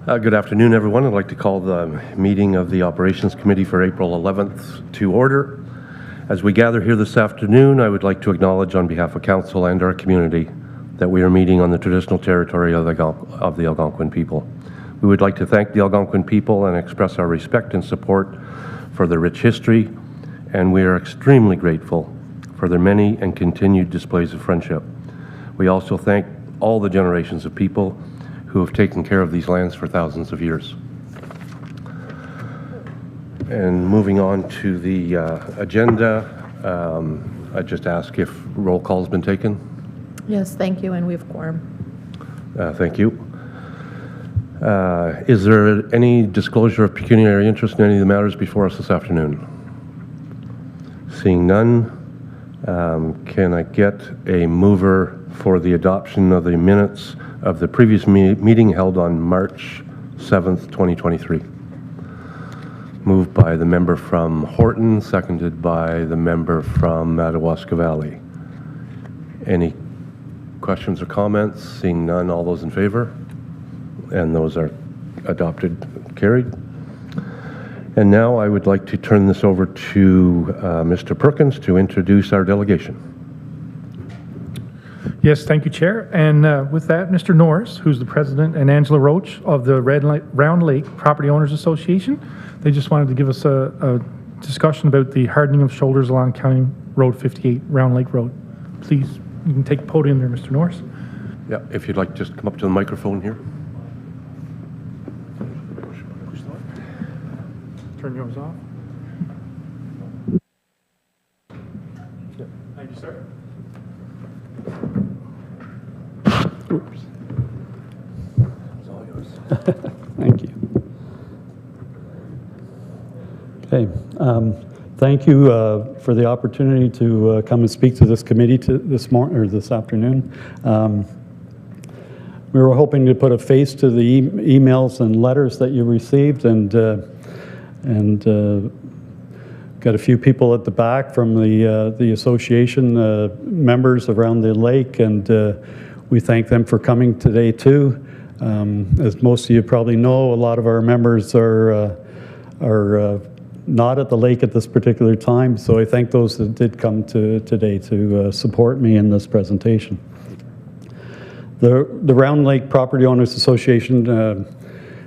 Good afternoon, everyone. I'd like to call the meeting of the Operations Committee for April 11th to order. As we gather here this afternoon, I would like to acknowledge on behalf of Council and our community that we are meeting on the traditional territory of the Algonquin people. We would like to thank the Algonquin people and express our respect and support for their rich history, and we are extremely grateful for their many and continued displays of friendship. We also thank all the generations of people who have taken care of these lands for thousands of years. And moving on to the agenda, I just ask if roll call has been taken. Yes, thank you, and we have quorum. Thank you. Is there any disclosure of pecuniary interest in any of the matters before us this afternoon? Seeing none, can I get a mover for the adoption of the minutes of the previous meeting held on March 7th, 2023? Moved by the member from Horton, seconded by the member from Madawaska Valley. Any questions or comments? Seeing none, all those in favor? And those are adopted, carried. And now I would like to turn this over to Mr. Perkins to introduce our delegation. Yes, thank you, Chair. And with that, Mr. Norris, who's the president, and Angela Roach of the Round Lake Property Owners Association, they just wanted to give us a discussion about the hardening of shoulders along County Road 58, Round Lake Road. Please, you can take the podium there, Mr. Norris. Yeah, if you'd like to just come up to the microphone here. Turn yours off. Thank you, sir. Oops. It's all yours. Thank you. Okay. Thank you for the opportunity to come and speak to this committee this morning or this afternoon. We were hoping to put a face to the emails and letters that you received, and got a few people at the back from the association members around the lake, and we thank them for coming today too. As most of you probably know, a lot of our members are not at the lake at this particular time, so I thank those that did come today to support me in this presentation. The Round Lake Property Owners Association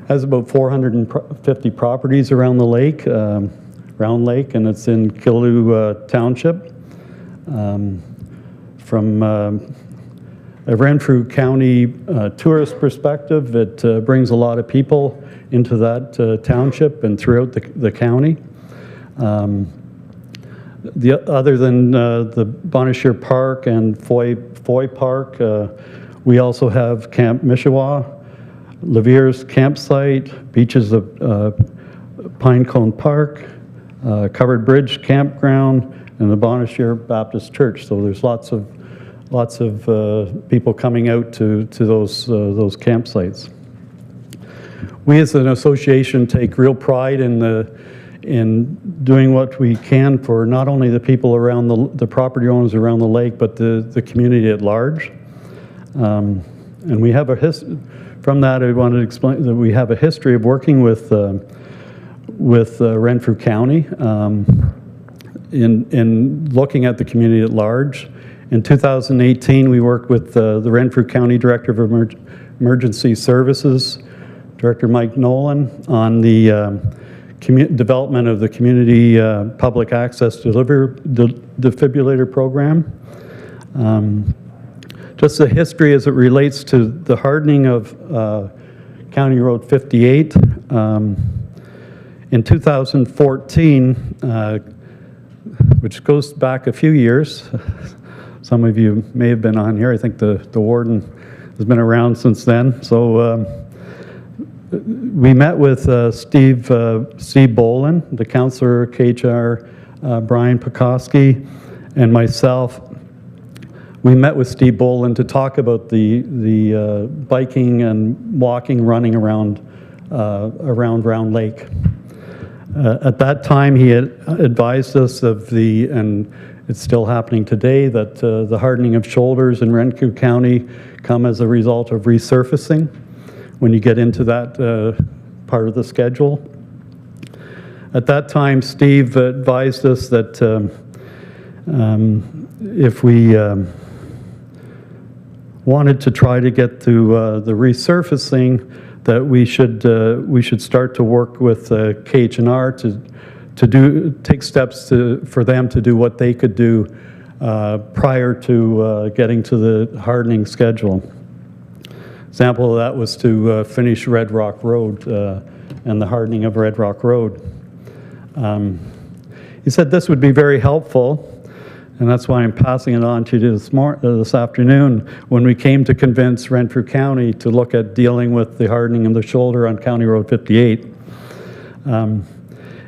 has about 450 properties around the lake, Round Lake, and it's in Killaloe Township. From a Renfrew County tourist perspective, it brings a lot of people into that township and throughout the county. Other than the Bonnechere Park and Foy Park, we also have Camp Mishawa, Lavier's campsite, beaches of Pinecone Park, Covered Bridge Campground, and the Bonnechere Baptist Church. So there's lots of people coming out to those campsites. We as an association take real pride in doing what we can for not only the people around the property owners around the lake, but the community at large. And we have from that, I wanted to explain that we have a history of working with Renfrew County in looking at the community at large. In 2018, we worked with the Renfrew County Director of Emergency Services, Director Mike Nolan, on the development of the Community Public Access Defibrillator Program. Just the history as it relates to the hardening of County Road 58. In 2014, which goes back a few years, some of you may have been on here. I think the warden has been around since then. So we met with Steve Bolin, the councillor, KHR, Brian Pekoski, and myself. We met with Steve Bolin to talk about the biking and walking, running around Round Lake. At that time, he had advised us of and it's still happening today, that the hardening of shoulders in Renfrew County come as a result of resurfacing. when you get into that part of the schedule. At that time, Steve advised us that if we wanted to try to get to the resurfacing, that we should start to work with KH&R to take steps for them to do what they could do prior to getting to the hardening schedule. Example of that was to finish Red Rock Road and the hardening of Red Rock Road. He said this would be very helpful, and that's why I'm passing it on to you this afternoon, when we came to convince Renfrew County to look at dealing with the hardening of the shoulder on County Road 58.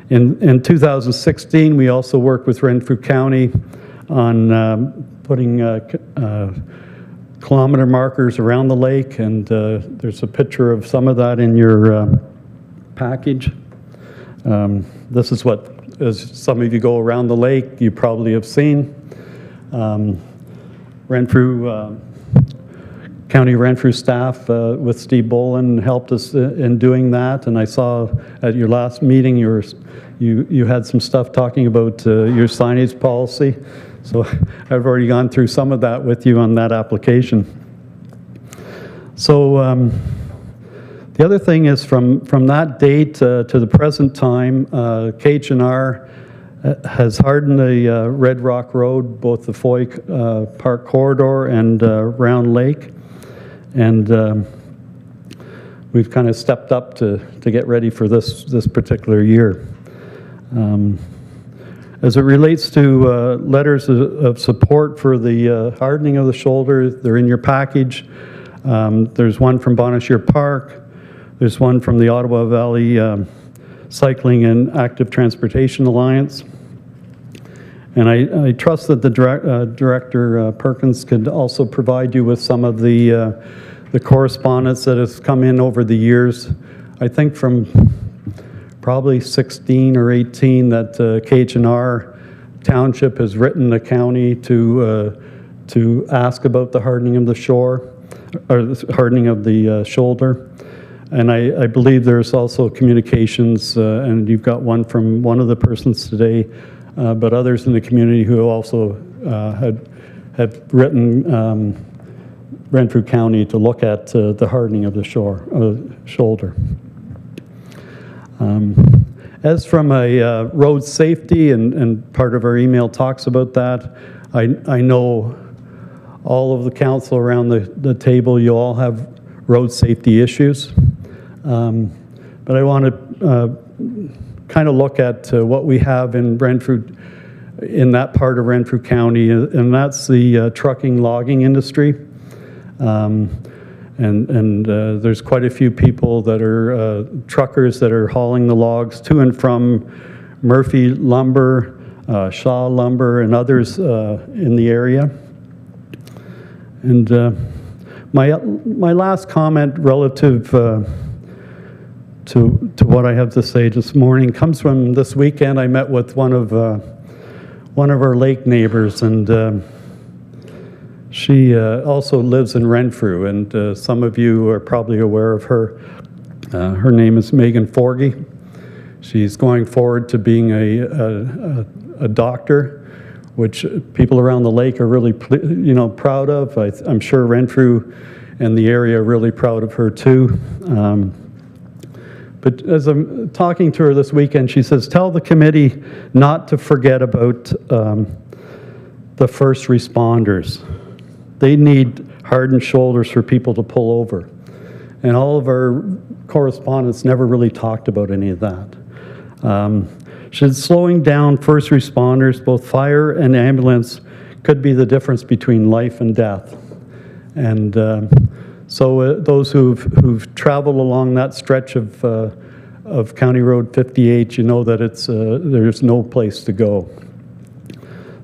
In 2016, we also worked with Renfrew County on putting kilometer markers around the lake, and there's a picture of some of that in your package. This is what, as some of you go around the lake, you probably have seen. Renfrew, County Renfrew staff with Steve Boland helped us in doing that, and I saw at your last meeting you had some stuff talking about your signage policy, so I've already gone through some of that with you on that application. So the other thing is from that date to the present time, KH&R has hardened the Red Rock Road, both the Foy Park corridor and Round Lake, and we've kind of stepped up to get ready for this particular year. As it relates to letters of support for the hardening of the shoulder, they're in your package. There's one from Bonashir Park. There's one from the Ottawa Valley Cycling and Active Transportation Alliance. And I trust that the Director Perkins could also provide you with some of the correspondence that has come in over the years. I think from probably 16 or 18 that KH&R Township has written the county to ask about the hardening of the shore, or the hardening of the shoulder. And I believe there's also communications, and you've got one from one of the persons today, but others in the community who also have written Renfrew County to look at the hardening of the shoulder. As from a road safety, and part of our email talks about that, I know all of the council around the table, you all have road safety issues. But I want to kind of look at what we have in Renfrew, in that part of Renfrew County, and that's the trucking logging industry. And there's quite a few people that are truckers that are hauling the logs to and from Murphy Lumber, Shaw Lumber, and others in the area. And my last comment relative to what I have to say this morning comes from this weekend. I met with one of our lake neighbors, and she also lives in Renfrew, and some of you are probably aware of her. Her name is Megan Forgy. She's going forward to being a doctor, which people around the lake are really proud of. I'm sure Renfrew and the area are really proud of her too. But as I'm talking to her this weekend, she says, tell the committee not to forget about the first responders. They need hardened shoulders for people to pull over. And all of our correspondents never really talked about any of that. Should slowing down first responders, both fire and ambulance, could be the difference between life and death. And so those who've traveled along that stretch of County Road 58, you know that it's there's no place to go.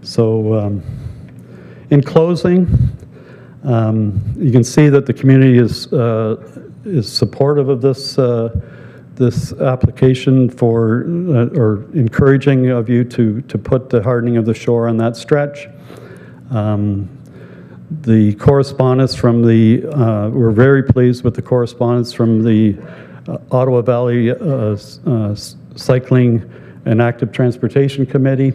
So in closing, you can see that the community is supportive of this application for or encouraging of you to put the hardening of the shore on that stretch. The correspondence from the, we're very pleased with the correspondence from the Ottawa Valley Cycling and Active Transportation Committee.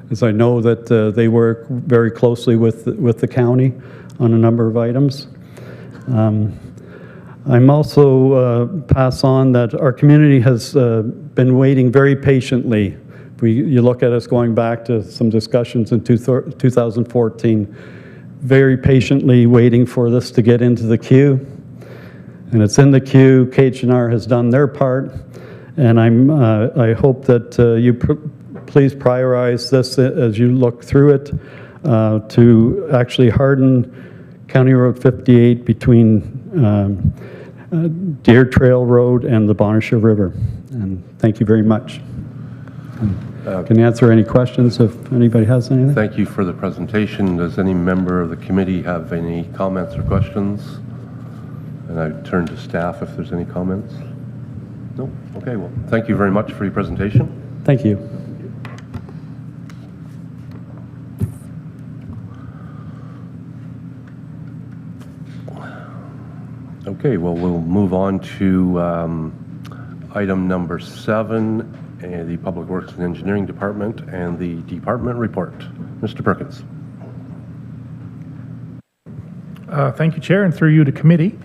As I know that they work very closely with the county on a number of items. I'm also pass on that our community has been waiting very patiently. You look at us going back to some discussions in 2014, very patiently waiting for this to get into the queue. And it's in the queue. KH&R has done their part. And I hope that you please prioritize this as you look through it to actually harden County Road 58 between Deer Trail Road and the Bonnechere River. And thank you very much. Can answer any questions if anybody has anything. Thank you for the presentation. Does any member of the committee have any comments or questions? And I turn to staff if there's any comments. No? Okay, well, thank you very much for your presentation. Thank you. Okay, well, we'll move on to item number 7, the Public Works and Engineering Department and the department report. Mr. Perkins. Thank you, Chair, and through you to committee.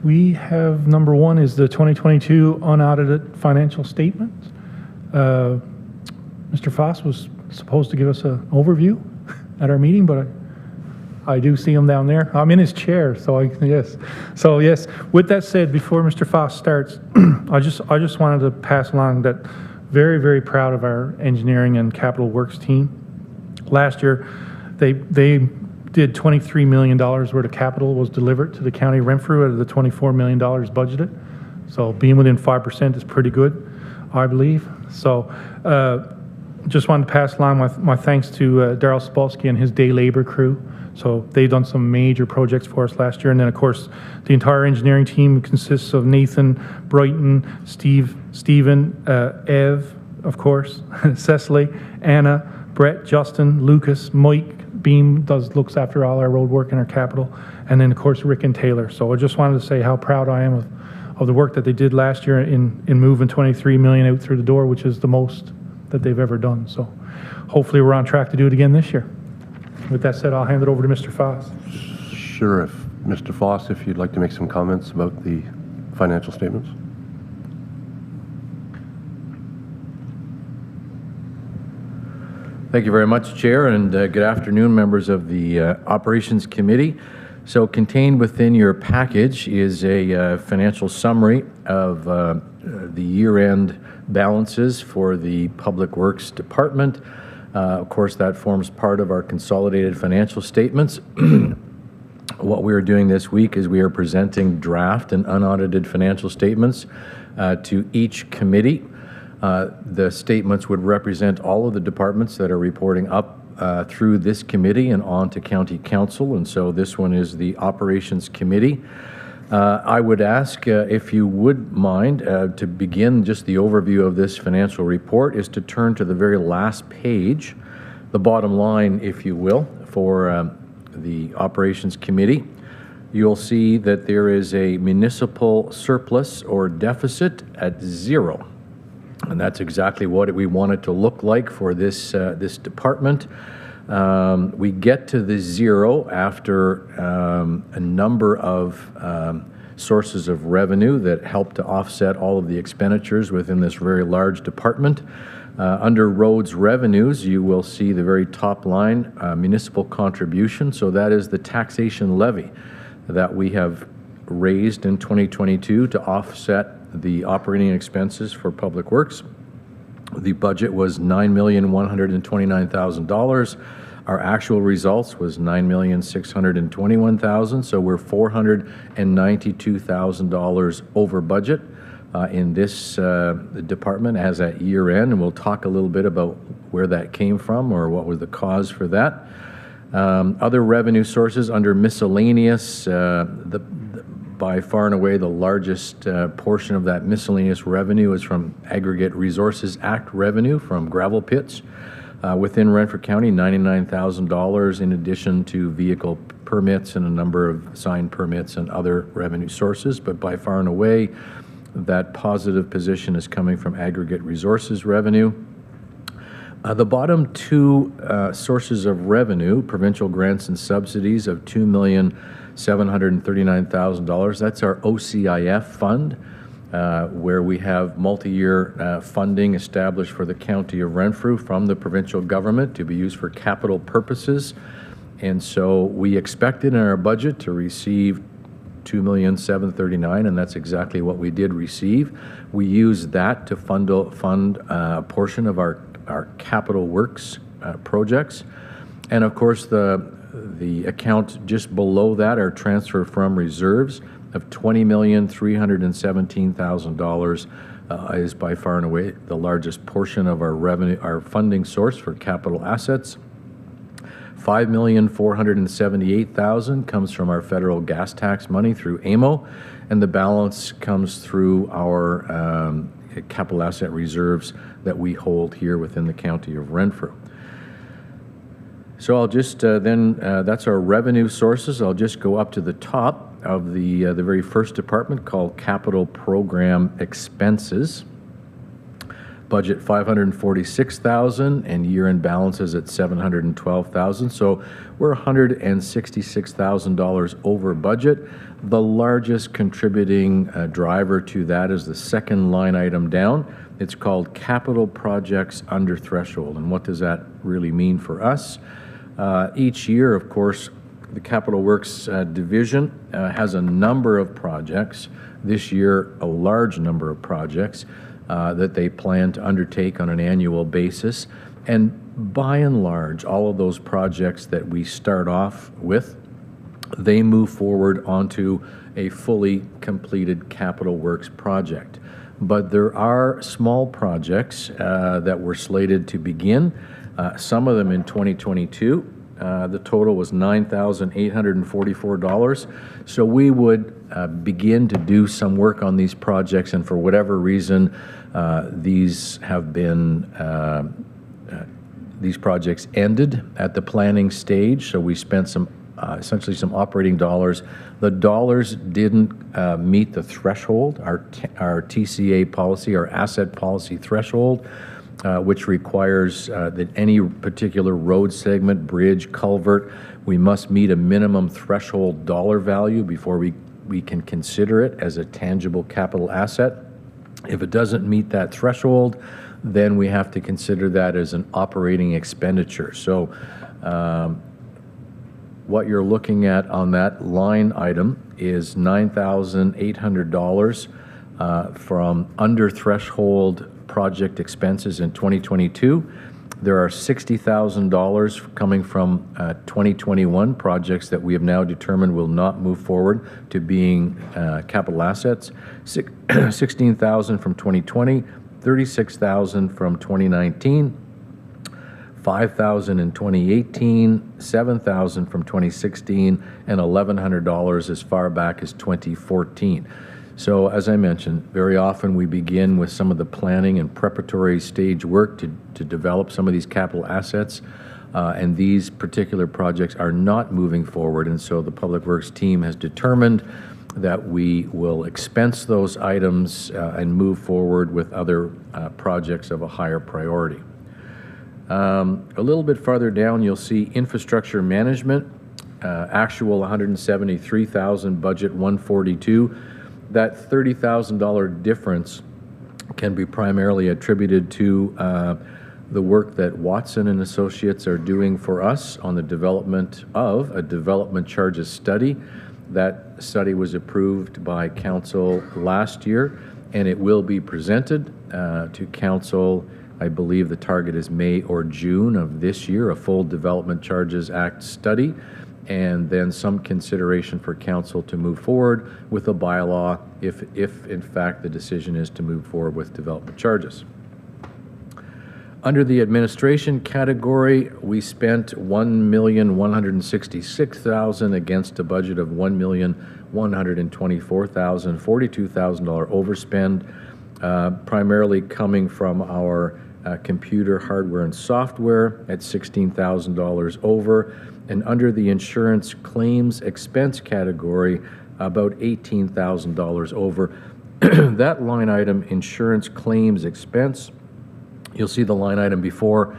We have number 1 is the 2022 unaudited financial statement. Mr. Foss was supposed to give us an overview at our meeting, but I do see him down there. I'm in his chair, so yes. So yes, with that said, before Mr. Foss starts, I just wanted to pass along that very, very proud of our engineering and capital works team. Last year, they did $23 million worth of capital was delivered to the County of Renfrew out of the $24 million budgeted. So being within 5% is pretty good, I believe. So just wanted to pass along my thanks to Darryl Spolsky and his day labor crew. So they've done some major projects for us last year. And then, of course, the entire engineering team consists of Nathan, Brighton, Stephen, Ev, of course, Cecily, Anna, Brett, Justin, Lucas, Mike, Beam looks after all our road work and our capital. And then, of course, Rick and Taylor. So I just wanted to say how proud I am of the work that they did last year in moving $23 million out through the door, which is the most that they've ever done. So hopefully we're on track to do it again this year. With that said, I'll hand it over to Mr. Foss. Sure, if Mr. Foss, if you'd like to make some comments about the financial statements. Thank you very much, Chair, and good afternoon, members of the Operations Committee. So contained within your package is a financial summary of the year-end balances for the Public Works Department. Of course, that forms part of our consolidated financial statements. What we are doing this week is we are presenting draft and unaudited financial statements to each committee. The statements would represent all of the departments that are reporting up through this committee and on to County Council, and so this one is the Operations Committee. I would ask if you would mind to begin just the overview of this financial report is to turn to the very last page, the bottom line, if you will, for the Operations Committee. You'll see that there is a municipal surplus or deficit at 0. And that's exactly what we want it to look like for this, this department. We get to the 0 after a number of sources of revenue that help to offset all of the expenditures within this very large department. Under roads revenues, you will see the very top line, municipal contribution. So that is the taxation levy that we have raised in 2022 to offset the operating expenses for Public Works. The budget was $9,129,000. Our actual results was $9,621,000, so we're $492,000 over budget in this department as at year end, and we'll talk a little bit about where that came from or what was the cause for that. Other revenue sources under miscellaneous, by far and away the largest portion of that miscellaneous revenue is from Aggregate Resources Act revenue from gravel pits. Within Renfrew County, $99,000 in addition to vehicle permits and a number of signed permits and other revenue sources. But by far and away, that positive position is coming from aggregate resources revenue. The bottom two sources of revenue, provincial grants and subsidies of $2,739,000. That's our OCIF fund, where we have multi-year funding established for the County of Renfrew from the provincial government to be used for capital purposes. And so we expected in our budget to receive $2,739,000, and that's exactly what we did receive. We used that to fund a portion of our capital works projects. And of course, the account just below that, our transfer from reserves of $20,317,000 is by far and away the largest portion of our revenue, our funding source for capital assets. $5,478,000 comes from our federal gas tax money through AMO, and the balance comes through our capital asset reserves that we hold here within the County of Renfrew. So I'll just that's our revenue sources. I'll just go up to the top of the very first department called Capital Program Expenses. Budget $546,000 and year-end balances at $712,000. So we're $166,000 over budget. The largest contributing driver to that is the second line item down. It's called Capital Projects Under Threshold. And what does that really mean for us? Each year, of course, the Capital Works Division has a number of projects. This year, a large number of projects that they plan to undertake on an annual basis. And by and large, all of those projects that we start off with, they move forward onto a fully completed capital works project. But there are small projects that were slated to begin, some of them in 2022. The total was $9,844. So we would begin to do some work on these projects, and for whatever reason, these projects ended at the planning stage. So we spent some essentially some operating dollars. The dollars didn't meet the threshold, our TCA policy, our asset policy threshold, which requires that any particular road segment, bridge, culvert, we must meet a minimum threshold dollar value before we can consider it as a tangible capital asset. If it doesn't meet that threshold, then we have to consider that as an operating expenditure. So what you're looking at on that line item is $9,800 from under threshold project expenses in 2022. There are $60,000 coming from 2021 projects that we have now determined will not move forward to being capital assets. $16,000 from 2020, $36,000 from 2019, $5,000 in 2018, $7,000 from 2016, and $1,100 as far back as 2014. So as I mentioned, very often we begin with some of the planning and preparatory stage work to develop some of these capital assets, and these particular projects are not moving forward, and so the Public Works team has determined that we will expense those items and move forward with other projects of a higher priority. A little bit farther down, you'll see infrastructure management, actual $173,000, budget $142,000. That $30,000 difference can be primarily attributed to the work that Watson and Associates are doing for us on the development of a development charges study. That study was approved by Council last year, and it will be presented to Council. I believe the target is May or June of this year, a full Development Charges Act study, and then some consideration for Council to move forward with a bylaw if in fact the decision is to move forward with development charges. Under the administration category, we spent $1,166,000 against a budget of $1,124,000, $42,000 overspend, primarily coming from our computer hardware and software at $16,000 over, and under the insurance claims expense category, about $18,000 over. That line item, insurance claims expense, you'll see the line item before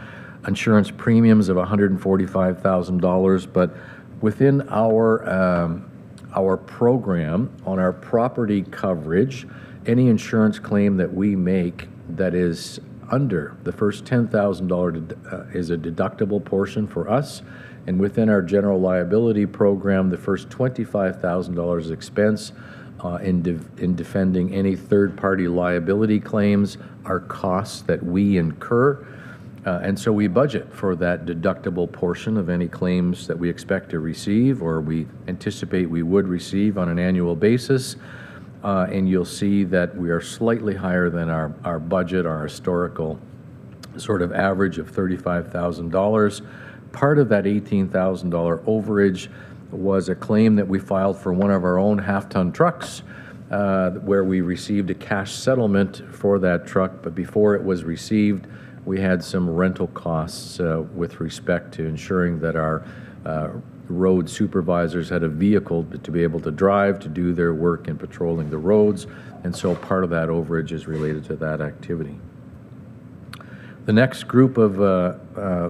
insurance premiums of $145,000, but within our program on our property coverage, any insurance claim that we make that is under the first $10,000 is a deductible portion for us, and within our general liability program, the first $25,000 is expense in defending any third-party liability claims are costs that we incur. And so we budget for that deductible portion of any claims that we expect to receive or we anticipate we would receive on an annual basis. And you'll see that we are slightly higher than our budget, our historical sort of average of $35,000. Part of that $18,000 overage was a claim that we filed for one of our own half-ton trucks, where we received a cash settlement for that truck, but before it was received, we had some rental costs with respect to ensuring that our road supervisors had a vehicle to be able to drive to do their work in patrolling the roads, and so part of that overage is related to that activity. The next group of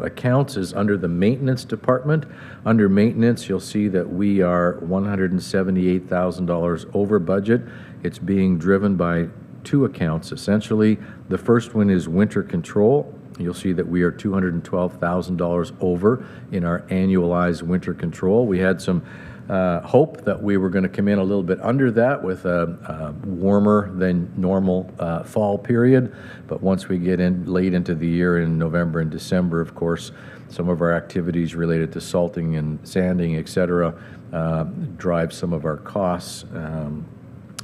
accounts is under the maintenance department. Under maintenance, you'll see that we are $178,000 over budget. It's being driven by two accounts, essentially. The first one is winter control. You'll see that we are $212,000 over in our annualized winter control. We had some hope that we were going to come in a little bit under that with a warmer than normal fall period, but once we get in late into the year in November and December, of course, some of our activities related to salting and sanding, etc., drive some of our costs,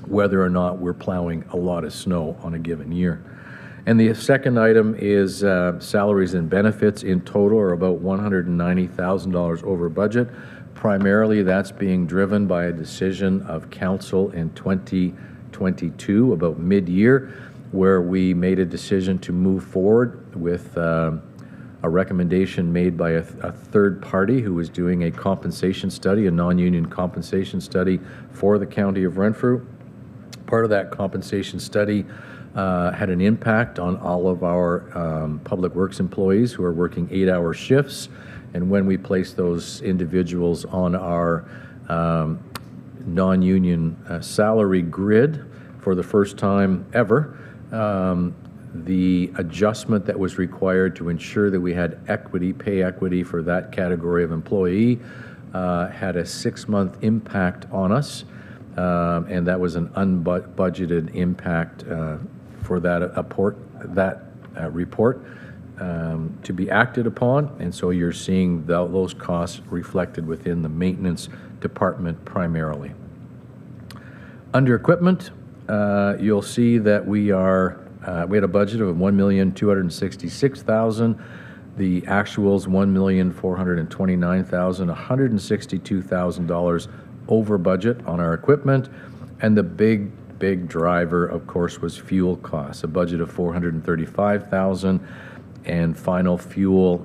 whether or not we're plowing a lot of snow on a given year. And the second item is salaries and benefits in total are about $190,000 over budget. Primarily, that's being driven by a decision of council in 2022, about mid-year, where we made a decision to move forward with a recommendation made by a third party who was doing a compensation study, a non-union compensation study for the County of Renfrew. Part of that compensation study had an impact on all of our public works employees who are working 8-hour shifts. And when we place those individuals on our non-union salary grid for the first time ever, the adjustment that was required to ensure that we had equity, pay equity for that category of employee had a 6-month impact on us. And that was an unbudgeted impact for that report to be acted upon, and so you're seeing those costs reflected within the maintenance department primarily. Under equipment, you'll see that we had a budget of $1,266,000. The actuals $1,429,000, $162,000 over budget on our equipment, and the big driver, of course, was fuel costs, a budget of $435,000, and final fuel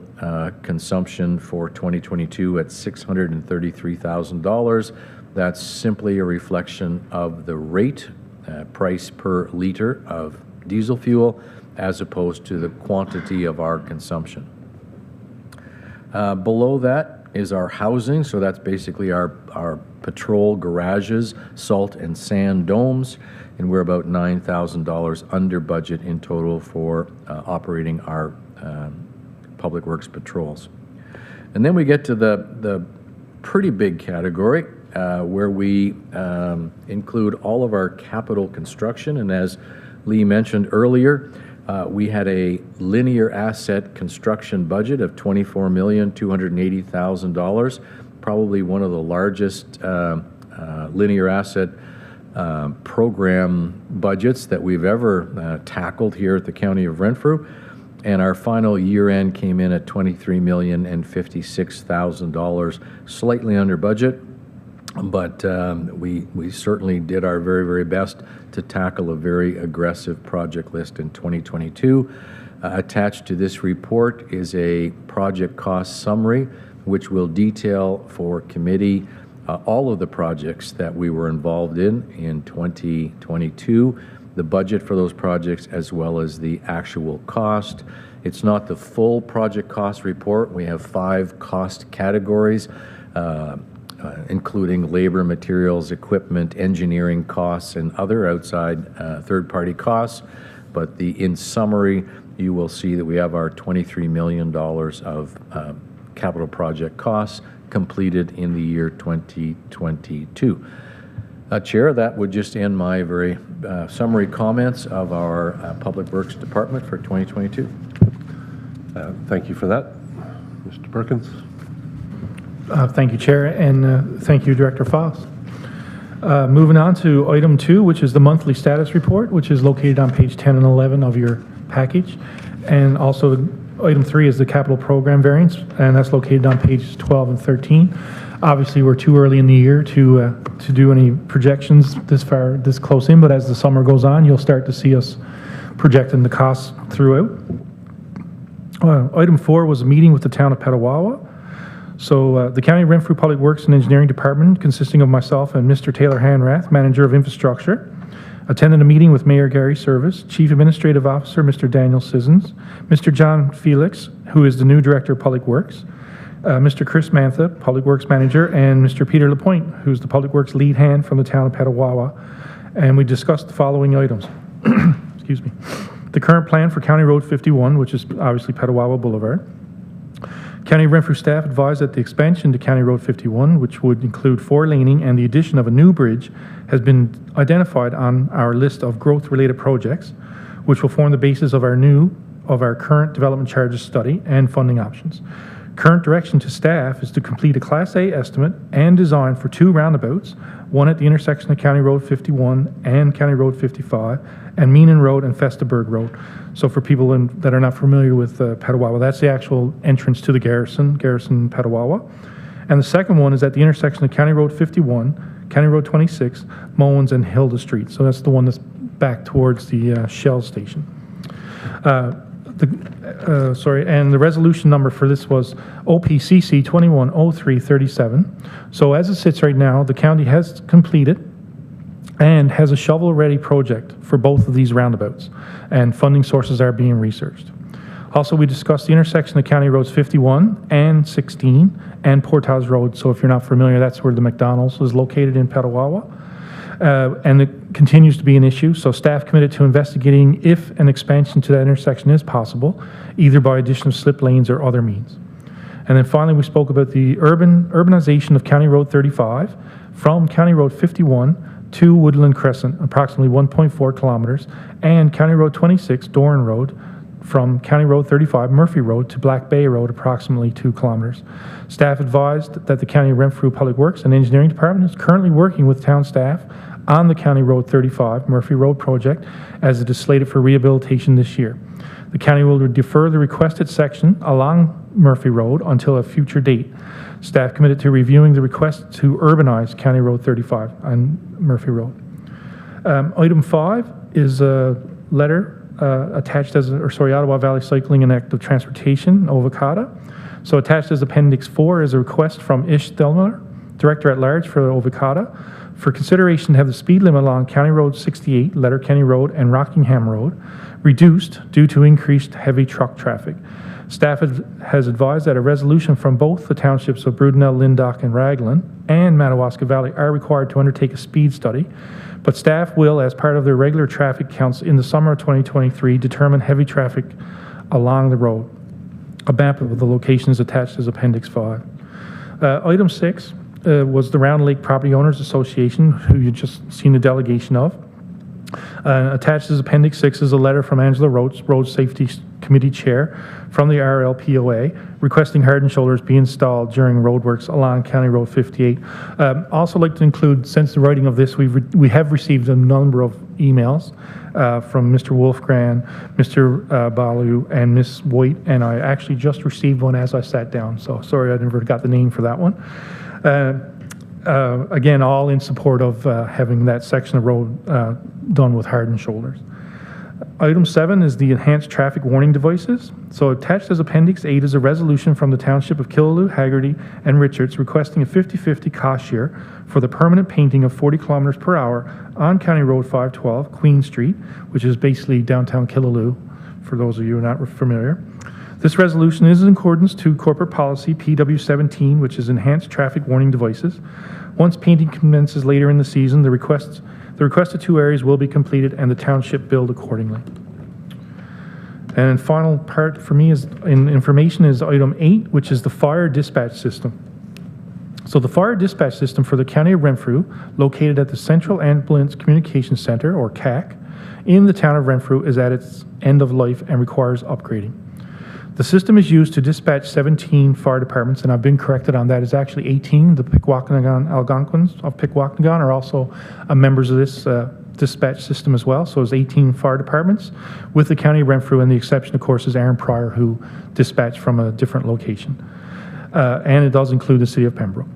consumption for 2022 at $633,000. That's simply a reflection of the rate, price per liter of diesel fuel, as opposed to the quantity of our consumption. Below that is our housing, so that's basically our patrol garages, salt and sand domes, and we're about $9,000 under budget in total for operating our public works patrols. And then we get to the pretty big category where we include all of our capital construction, and as Lee mentioned earlier, we had a linear asset construction budget of $24,280,000, probably one of the largest linear asset program budgets that we've ever tackled here at the County of Renfrew. And our final year end came in at $23,056,000, slightly under budget, but we certainly did our very, very best to tackle a very aggressive project list in 2022. Attached to this report is a project cost summary, which will detail for committee all of the projects that we were involved in 2022, the budget for those projects, as well as the actual cost. It's not the full project cost report. We have 5 cost categories, including labor, materials, equipment, engineering costs, and other outside third-party costs. But in summary, you will see that we have our $23 million of capital project costs completed in the year 2022. Chair, that would just end my very summary comments of our Public Works Department for 2022. Thank you for that. Mr. Perkins? Thank you, Chair, and thank you, Director Foss. Moving on to item 2, which is the monthly status report, which is located on page 10 and 11 of your package. And also item 3 is the capital program variance, and that's located on pages 12 and 13. Obviously, we're too early in the year to do any projections this close in, but as the summer goes on, you'll start to see us projecting the costs throughout. Item 4 was a meeting with the town of Petawawa. So the County of Renfrew Public Works and Engineering Department, consisting of myself and Mr. Taylor Hanrath, Manager of Infrastructure, attended a meeting with Mayor Gary Service, Chief Administrative Officer Mr. Daniel Sissons, Mr. John Felix, who is the new Director of Public Works, Mr. Chris Mantha, Public Works Manager, and Mr. Peter Lapointe, who's the Public Works lead hand from the town of Petawawa. And we discussed the following items. Excuse me. The current plan for County Road 51, which is obviously Petawawa Boulevard. County of Renfrew staff advised that the expansion to County Road 51, which would include 4-laning and the addition of a new bridge, has been identified on our list of growth-related projects, which will form the basis of our current development charges study and funding options. Current direction to staff is to complete a Class A estimate and design for 2 roundabouts, one at the intersection of County Road 51 and County Road 55, and Meenan Road and Festaburg Road. So for people that are not familiar with Petawawa, that's the actual entrance to the Garrison Petawawa. And the second one is at the intersection of County Road 51, County Road 26, Mowens, and Hilda Street. So that's the one that's back towards the Shell station. And the resolution number for this was OPCC 210337. So as it sits right now, the county has completed and has a shovel-ready project for both of these roundabouts, and funding sources are being researched. Also, we discussed the intersection of County Roads 51 and 16 and Portage Road. So if you're not familiar, that's where the McDonald's is located in Petawawa. And it continues to be an issue, so staff committed to investigating if an expansion to that intersection is possible, either by addition of slip lanes or other means. And then finally, we spoke about the urbanization of County Road 35 from County Road 51 to Woodland Crescent, approximately 1.4 kilometers, and County Road 26, Doran Road, from County Road 35, Murphy Road, to Black Bay Road, approximately 2 kilometers. Staff advised that the County of Renfrew Public Works and Engineering Department is currently working with town staff on the County Road 35 Murphy Road project, as it is slated for rehabilitation this year. The county will defer the requested section along Murphy Road until a future date. Staff committed to reviewing the request to urbanize County Road 35 on Murphy Road. Item 5 is a letter attached as, Ottawa Valley Cycling and Active Transportation, Ovocata. So attached as Appendix 4 is a request from Ish Thelmer, Director at Large for Ovocata, for consideration to have the speed limit along County Road 68, Letterkenny Road, and Rockingham Road reduced due to increased heavy truck traffic. Staff has advised that a resolution from both the townships of Brudenell, Lindock, and Raglan and Madawaska Valley are required to undertake a speed study, but staff will, as part of their regular traffic counts in the summer of 2023, determine heavy traffic along the road. A map of the location is attached as Appendix 5. Item 6 was the Round Lake Property Owners Association, who you just seen the delegation of. Attached as Appendix 6 is a letter from Angela Roach, Road Safety Committee Chair, from the RLPOA, requesting hardened shoulders be installed during roadworks along County Road 58. Also like to include, since the writing of this, we have received a number of emails from Mr. Wolfgren, Mr. Balu, and Ms. White, and I actually just received one as I sat down, so sorry I never got the name for that one. Again, all in support of having that section of road done with hardened shoulders. Item 7 is the enhanced traffic warning devices. So attached as Appendix 8 is a resolution from the Township of Killaloe, Haggerty, and Richards requesting a 50/50 cost share for the permanent painting of 40 kilometers per hour on County Road 512, Queen Street, which is basically downtown Killaloe, for those of you who are not familiar. This resolution is in accordance to corporate policy PW17, which is enhanced traffic warning devices. Once painting commences later in the season, the requested 2 areas will be completed and the township billed accordingly. And final part for me is in information is item 8, which is the fire dispatch system. So the fire dispatch system for the County of Renfrew, located at the Central Ambulance Communication Center, or CAC, in the town of Renfrew, is at its end of life and requires upgrading. The system is used to dispatch 17 fire departments, and I've been corrected on that. It's actually 18. The Pikwakanagan Algonquins of Pikwakanagan are also members of this dispatch system as well. So it's 18 fire departments with the County of Renfrew, and the exception, of course, is Aaron Pryor, who dispatched from a different location. And it does include the City of Pembroke.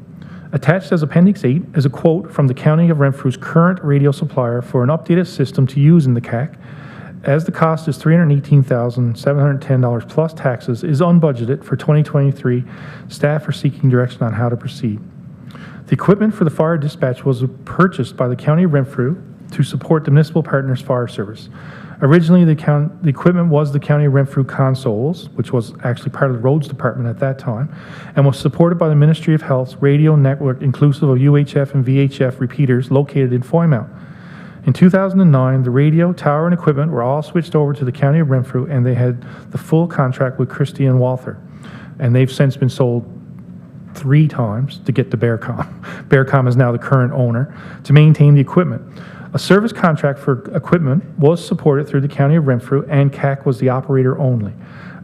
Attached as Appendix 8 is a quote from the County of Renfrew's current radio supplier for an updated system to use in the CAC. As the cost is $318,710 plus taxes, is unbudgeted for 2023, staff are seeking direction on how to proceed. The equipment for the fire dispatch was purchased by the County of Renfrew to support the Municipal Partners Fire Service. Originally, the equipment was the County of Renfrew consoles, which was actually part of the Roads Department at that time, and was supported by the Ministry of Health's radio network inclusive of UHF and VHF repeaters located in Foymount. In 2009, the radio, tower, and equipment were all switched over to the County of Renfrew, and they had the full contract with Christie and Walther. And they've since been sold 3 times to get to Bearcom. Bearcom is now the current owner to maintain the equipment. A service contract for equipment was supported through the County of Renfrew, and CAC was the operator only.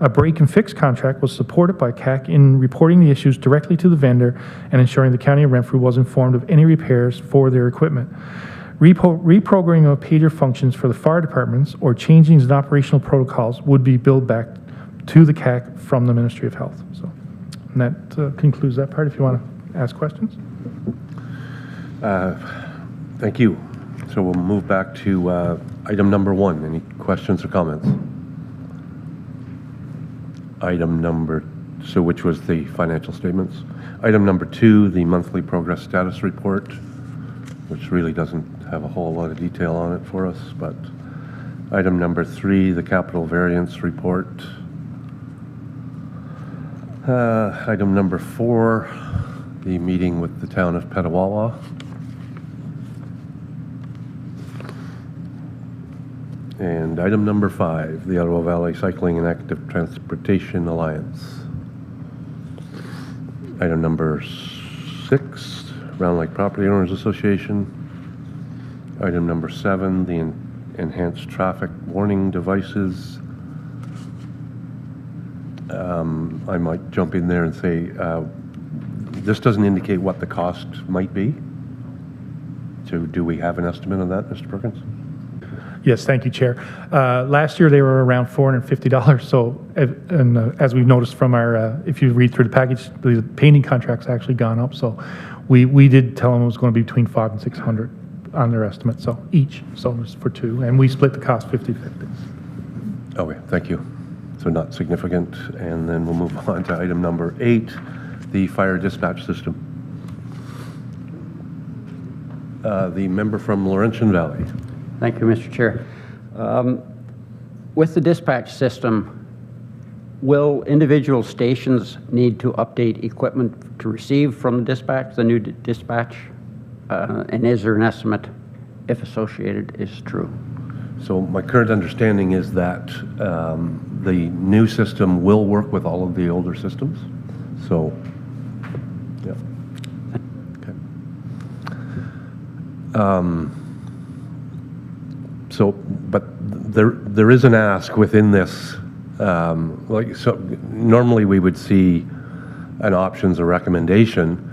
A break and fix contract was supported by CAC in reporting the issues directly to the vendor and ensuring the County of Renfrew was informed of any repairs for their equipment. Reprogramming of pager functions for the fire departments or changings in operational protocols would be billed back to the CAC from the Ministry of Health. So, and that concludes that part. If you want to ask questions. Thank you. So we'll move back to item number 1. Any questions or comments? Item number, so which was the financial statements. Item number 2, the monthly progress status report, which really doesn't have a whole lot of detail on it for us, but item number 3, the capital variance report. Item number 4, the meeting with the town of Petawawa. And item number 5, the Ottawa Valley Cycling and Active Transportation Alliance. Item number 6, Round Lake Property Owners Association. Item number 7, the enhanced traffic warning devices. I might jump in there and say, this doesn't indicate what the cost might be. So do we have an estimate on that, Mr. Perkins? Yes, thank you, Chair. Last year they were around $450. So, as we've noticed from our, if you read through the package, the painting contract's actually gone up. So, we did tell them it was going to be between $500 and $600 on their estimate. So each, so it was for 2, and we split the cost 50-50. Okay, thank you. So not significant, and then we'll move on to item number 8, the fire dispatch system. The member from Laurentian Valley. Thank you, Mr. Chair. With the dispatch system, will individual stations need to update equipment to receive from the dispatch, the new dispatch? And is there an estimate, if associated, is true? So my current understanding is that the new system will work with all of the older systems. So, yeah. Okay. So, but there is an ask within this. Like, so normally we would see an options or recommendation.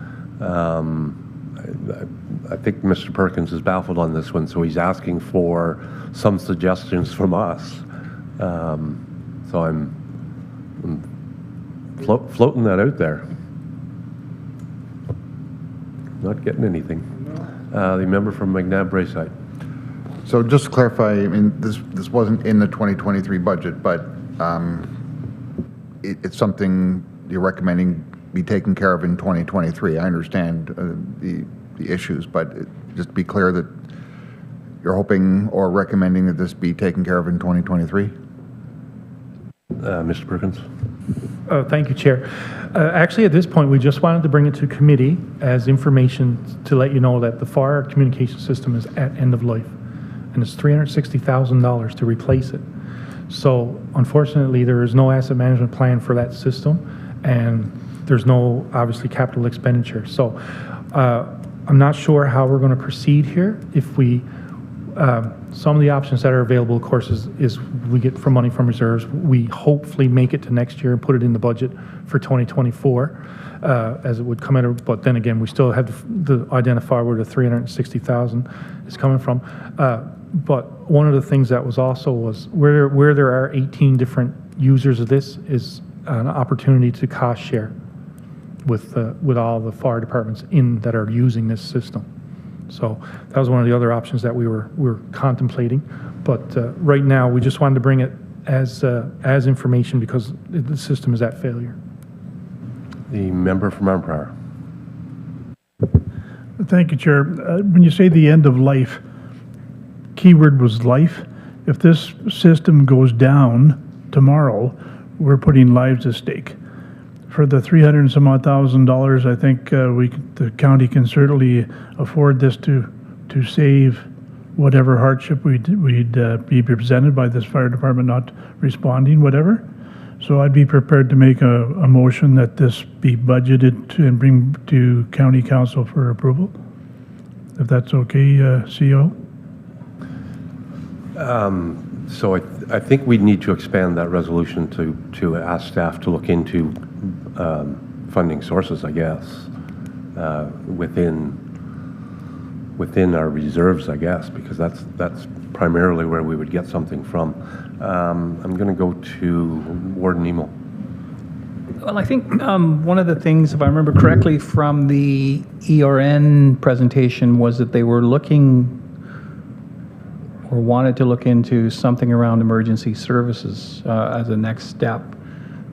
I think Mr. Perkins is baffled on this one, so he's asking for some suggestions from us. So I'm floating that out there. Not getting anything. The member from McNabb Braeside. So just to clarify, I mean, this wasn't in the 2023 budget, but it's something you're recommending be taken care of in 2023. I understand the issues, but just to be clear that you're hoping or recommending that this be taken care of in 2023? Mr. Perkins? Thank you, Chair. Actually, at this point, we just wanted to bring it to committee as information to let you know that the fire communication system is at end of life, and it's $360,000 to replace it. So unfortunately, there is no asset management plan for that system, and there's no, obviously, capital expenditure. So I'm not sure how we're going to proceed here. If we, some of the options that are available, of course, is we get from money from reserves. We hopefully make it to next year and put it in the budget for 2024 as it would come out. But then again, we still have to identify where the 360,000 is coming from. But one of the things that was also was where there are 18 different users of this is an opportunity to cost share with all the fire departments that are using this system. So that was one of the other options that we were contemplating. But right now, we just wanted to bring it as information because the system is at failure. The member from Renfrew. Thank you, Chair. When you say the end of life, keyword was life. If this system goes down tomorrow, we're putting lives at stake. For the $300 and some odd thousand, I think the county can certainly afford this to save whatever hardship we'd be presented by this fire department not responding, whatever. So I'd be prepared to make a motion that this be budgeted and bring to county council for approval, if that's okay, CEO. So I think we need to expand that resolution to ask staff to look into funding sources, I guess, within our reserves, I guess, because that's primarily where we would get something from. I'm going to go to Warden Nemo. Well, I think one of the things, if I remember correctly, from the ERN presentation was that they were looking or wanted to look into something around emergency services as a next step.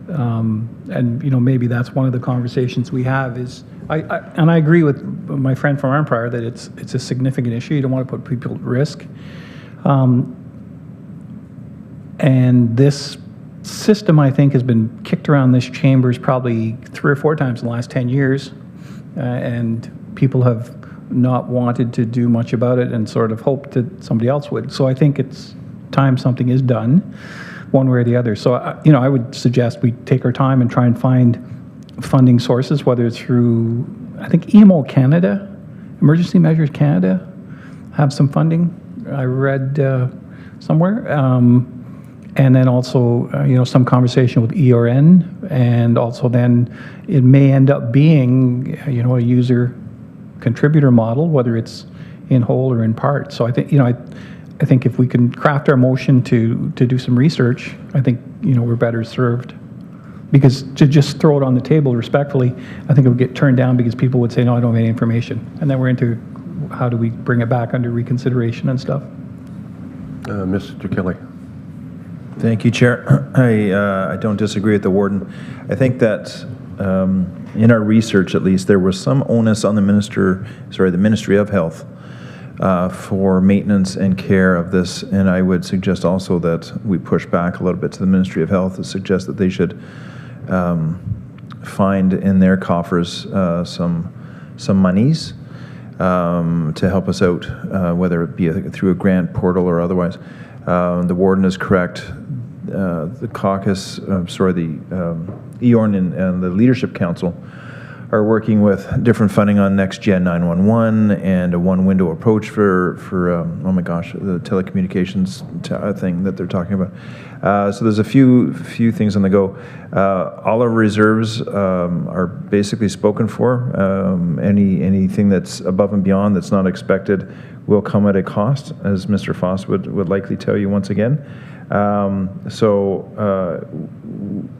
And maybe that's one of the conversations we have is, and I agree with my friend from Empire that it's a significant issue. You don't want to put people at risk. And this system, I think, has been kicked around this chambers probably 3 or 4 times in the last 10 years. And people have not wanted to do much about it and sort of hoped that somebody else would. So I think it's time something is done, one way or the other. So, I would suggest we take our time and try and find funding sources, whether it's through, I think EMO Canada, Emergency Measures Canada, have some funding. I read somewhere. And then also, some conversation with ERN, and also then it may end up being, a user contributor model, whether it's in whole or in part. So I think, I think if we can craft our motion to do some research, I think, we're better served. Because to just throw it on the table respectfully, I think it would get turned down because people would say, no, I don't have any information. And then we're into how do we bring it back under reconsideration and stuff. Mr. Kelly. Thank you, Chair. I don't disagree with the warden. I think that in our research, at least, there was some onus on the Ministry of Health for maintenance and care of this, and I would suggest also that we push back a little bit to the Ministry of Health to suggest that they should find in their coffers some monies to help us out, whether it be through a grant portal or otherwise. The warden is correct. The caucus, the EORN and the Leadership Council are working with different funding on Next Gen 911 and a one-window approach for oh my gosh, the telecommunications thing that they're talking about. So there's a few things on the go. All our reserves are basically spoken for. Anything that's above and beyond that's not expected will come at a cost, as Mr. Foss would likely tell you once again.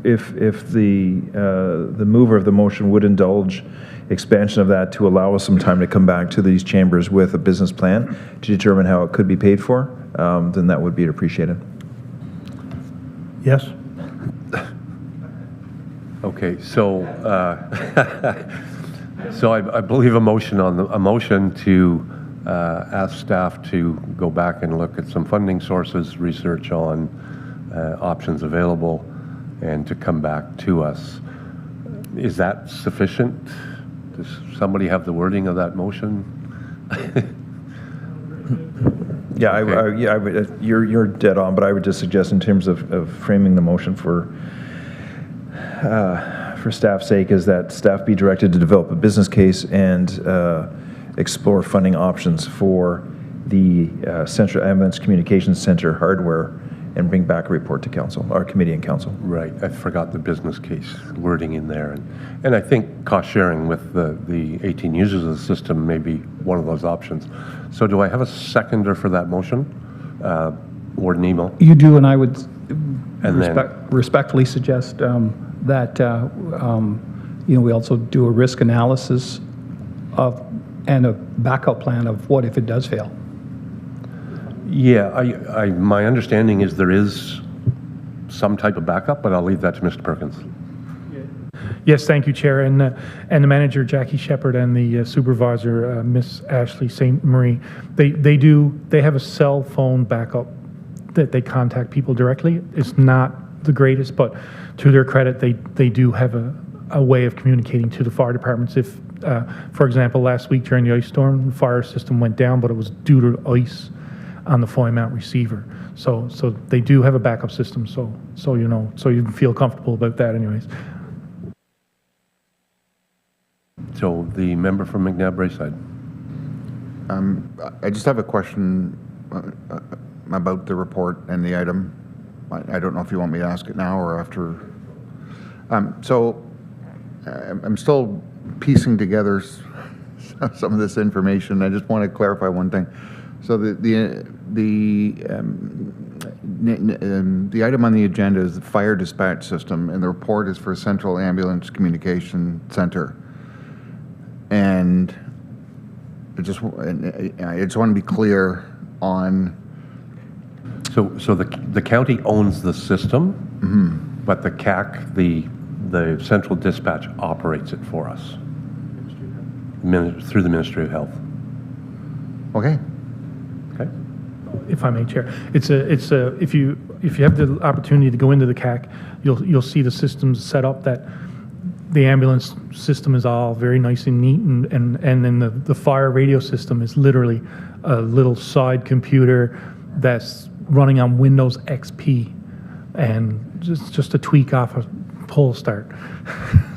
if the mover of the motion would indulge expansion of that to allow us some time to come back to these chambers with a business plan to determine how it could be paid for, then that would be appreciated. Yes? Okay, so so I believe a motion to ask staff to go back and look at some funding sources, research on options available, and to come back to us. Is that sufficient? Does somebody have the wording of that motion? Yeah, Okay. I would, you're dead on, but I would just suggest in terms of framing the motion for staff's sake is that staff be directed to develop a business case and explore funding options for the Central Ambulance Communications Center hardware and bring back a report to council, our committee and council. Right, I forgot the business case wording in there. And I think cost sharing with the 18 users of the system may be one of those options. So do I have a seconder for that motion? Warden Emo? You do, and I would then- respectfully suggest that we also do a risk analysis of and a backup plan of what if it does fail. Yeah, my understanding is there is some type of backup, but I'll leave that to Mr. Perkins. Yes, thank you, Chair, and the manager, Jackie Shepard, and the supervisor, Miss Ashley St. Marie. They have a cell phone backup that they contact people directly. It's not the greatest, but to their credit, they do have a way of communicating to the fire departments. If, for example, last week during the ice storm, the fire system went down, but it was due to ice on the Foy Mount receiver. So they do have a backup system. So you feel comfortable about that, anyways. So the member from McNabb Braeside. I just have a question about the report and the item. I don't know if you want me to ask it now or after. So I'm still piecing together some of this information. I just want to clarify one thing. So the item on the agenda is the fire dispatch system, and the report is for Central Ambulance Communication Center. And I just want to be clear on. So the county owns the system, but the CAC, the central dispatch, operates it for us through the Ministry of Health. Okay. Okay. If I may, Chair, if you have the opportunity to go into the CAC, you'll see the systems set up that the ambulance system is all very nice and neat, and then the fire radio system is literally a little side computer that's running on Windows XP, and just a tweak off a Polestar.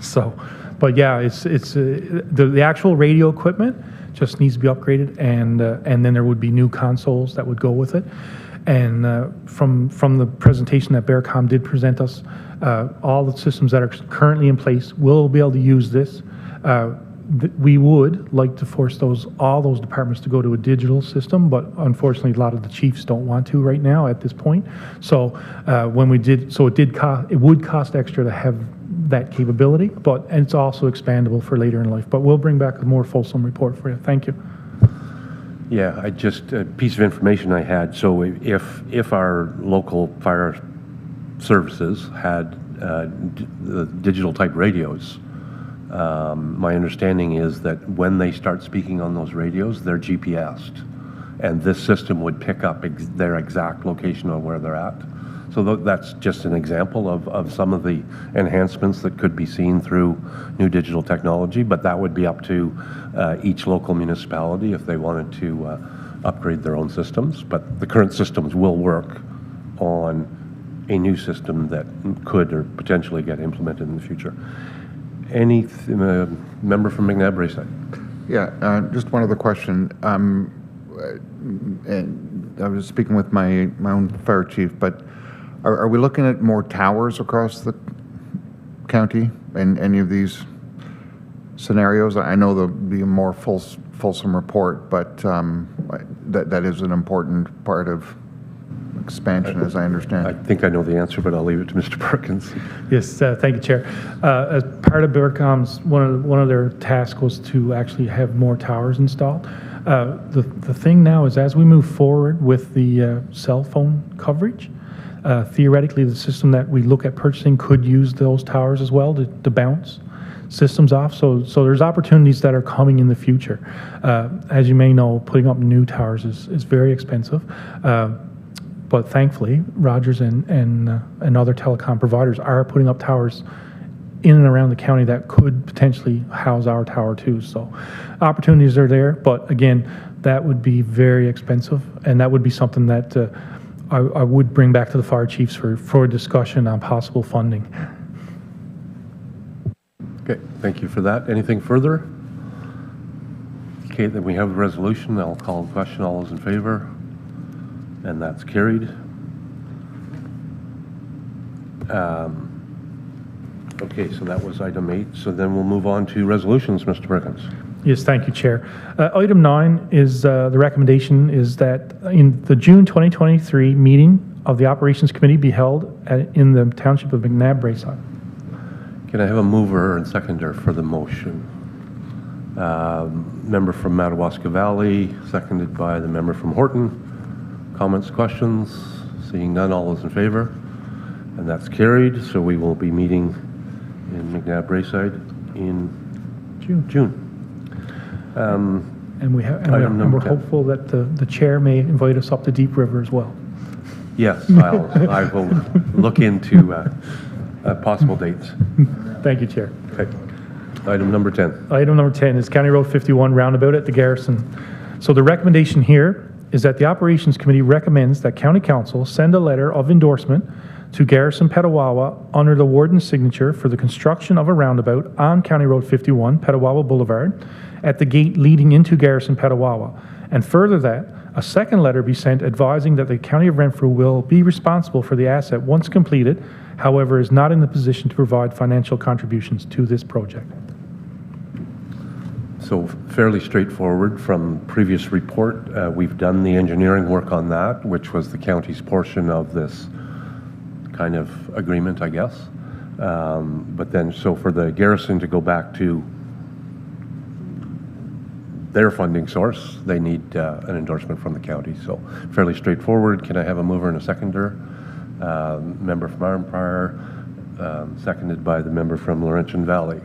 So, but yeah, it's the actual radio equipment just needs to be upgraded, and then there would be new consoles that would go with it. And from the presentation that Bearcom did present us, all the systems that are currently in place will be able to use this. We would like to force all those departments to go to a digital system, but unfortunately, a lot of the chiefs don't want to right now at this point. So when we did, it would cost extra to have that capability, and it's also expandable for later in life. But we'll bring back a more fulsome report for you. Thank you. Yeah, a piece of information I had. So if our local fire services had the digital type radios, my understanding is that when they start speaking on those radios, they're GPSed, and this system would pick up their exact location of where they're at. So that's just an example of some of the enhancements that could be seen through new digital technology, but that would be up to each local municipality if they wanted to upgrade their own systems. But the current systems will work on a new system that could or potentially get implemented in the future. Any member from McNabb Braeside? Yeah, just one other question. And I was speaking with my own fire chief, but are we looking at more towers across the county in any of these scenarios? I know there'll be a more fulsome report, but that is an important part of expansion, as I understand. I think I know the answer, but I'll leave it to Mr. Perkins. Yes, thank you, Chair. As part of Bearcom's, one of their tasks was to actually have more towers installed. The thing now is, as we move forward with the cell phone coverage, theoretically, the system that we look at purchasing could use those towers as well to bounce systems off. So there's opportunities that are coming in the future. As you may know, putting up new towers is very expensive. But thankfully, Rogers and other telecom providers are putting up towers in and around the county that could potentially house our tower too. So opportunities are there, but again, that would be very expensive, and that would be something that I would bring back to the fire chiefs for a discussion on possible funding. Okay, thank you for that. Anything further? Okay, then we have a resolution. I'll call the question. All those in favor? And that's carried. Okay, so that was item 8. So then we'll move on to resolutions, Mr. Perkins. Yes, thank you, Chair. Item 9 is the recommendation is that in the June 2023 meeting of the Operations Committee be held in the Township of McNabb, Braeside. Can I have a mover and seconder for the motion? Member from Madawaska Valley, seconded by the member from Horton. Comments, questions? Seeing none, all those in favor? And that's carried. So we will be meeting in McNabb Braeside in June. And we're hopeful that the chair may invite us up to Deep River as well. Yes, I will look into possible dates. Thank you, Chair. Okay. Item number 10. Item number 10 is County Road 51 roundabout at the Garrison. So the recommendation here is that the Operations Committee recommends that County Council send a letter of endorsement to Garrison Petawawa under the warden's signature for the construction of a roundabout on County Road 51, Petawawa Boulevard, at the gate leading into Garrison Petawawa. And further that, a second letter be sent advising that the County of Renfrew will be responsible for the asset once completed, however, is not in the position to provide financial contributions to this project. So fairly straightforward from previous report. We've done the engineering work on that, which was the county's portion of this kind of agreement, I guess. But then, so for the Garrison to go back to their funding source, they need an endorsement from the county. So fairly straightforward. Can I have a mover and a seconder? Member from Arnprior, seconded by the member from Laurentian Valley.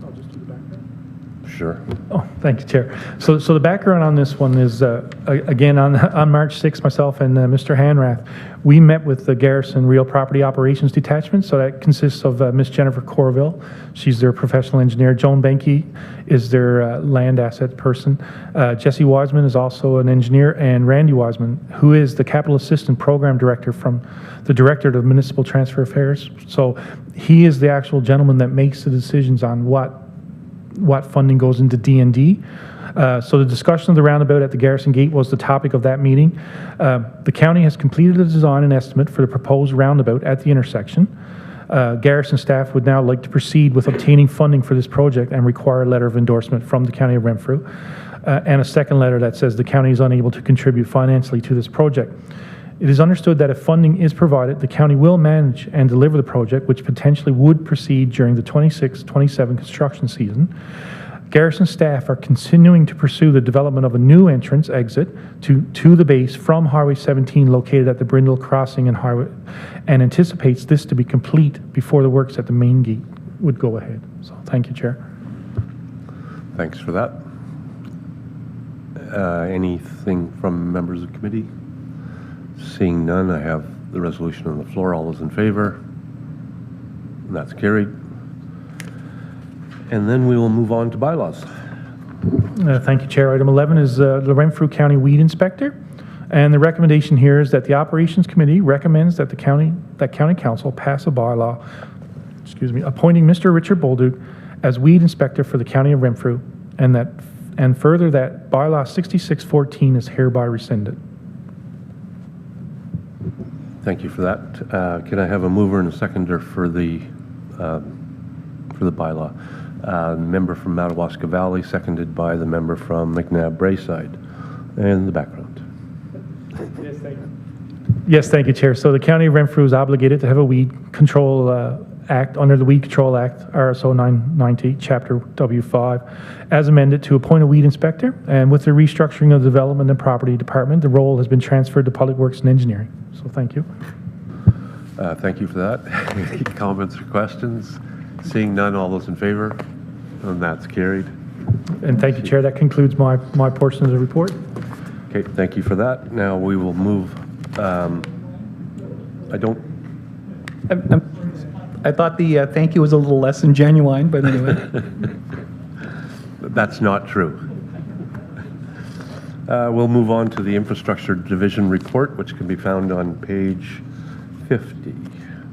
I'll just do the background. Sure. Oh, thank you, Chair. So the background on this one is, again, on March 6th, myself and Mr. Hanrath, we met with the Garrison Real Property Operations Detachment. So that consists of Ms. Jennifer Corville. She's their professional engineer. Joan Benke is their land asset person. Jesse Wiseman is also an engineer, and Randy Wiseman, who is the Capital Assistant Program Director from the Director of Municipal Transfer Affairs. So he is the actual gentleman that makes the decisions on what funding goes into D&D. So the discussion of the roundabout at the Garrison Gate was the topic of that meeting. The county has completed a design and estimate for the proposed roundabout at the intersection. Garrison staff would now like to proceed with obtaining funding for this project and require a letter of endorsement from the County of Renfrew and a second letter that says the county is unable to contribute financially to this project. It is understood that if funding is provided, the county will manage and deliver the project, which potentially would proceed during the 26-27 construction season. Garrison staff are continuing to pursue the development of a new entrance exit to the base from Highway 17 located at the Brindle Crossing and anticipates this to be complete before the works at the main gate would go ahead. So thank you, Chair. Thanks for that. Anything from members of the committee? Seeing none, I have the resolution on the floor. All those in favor? And that's carried. And then we will move on to bylaws. Thank you, Chair. Item 11 is the Renfrew County Weed Inspector. And the recommendation here is that the Operations Committee recommends that County Council pass a bylaw, appointing Mr. Richard Bolduc as Weed Inspector for the County of Renfrew, and further that bylaw 6614 is hereby rescinded. Thank you for that. Can I have a mover and a seconder for the bylaw? Member from Madawaska Valley, seconded by the member from McNabb Braeside. And the background. Yes, thank you. Yes, thank you, Chair. So the County of Renfrew is obligated to have a weed control act under the Weed Control Act, RSO 990, Chapter W5, as amended to appoint a weed inspector. And with the restructuring of the Development and Property Department, the role has been transferred to Public Works and Engineering. So thank you. Thank you for that. Any comments or questions? Seeing none, all those in favor? And that's carried. And thank you, Chair. That concludes my portion of the report. Okay, thank you for that. Now we will move. I thought the thank you was a little less than genuine, but anyway. That's not true. We'll move on to the Infrastructure Division report, which can be found on page 50.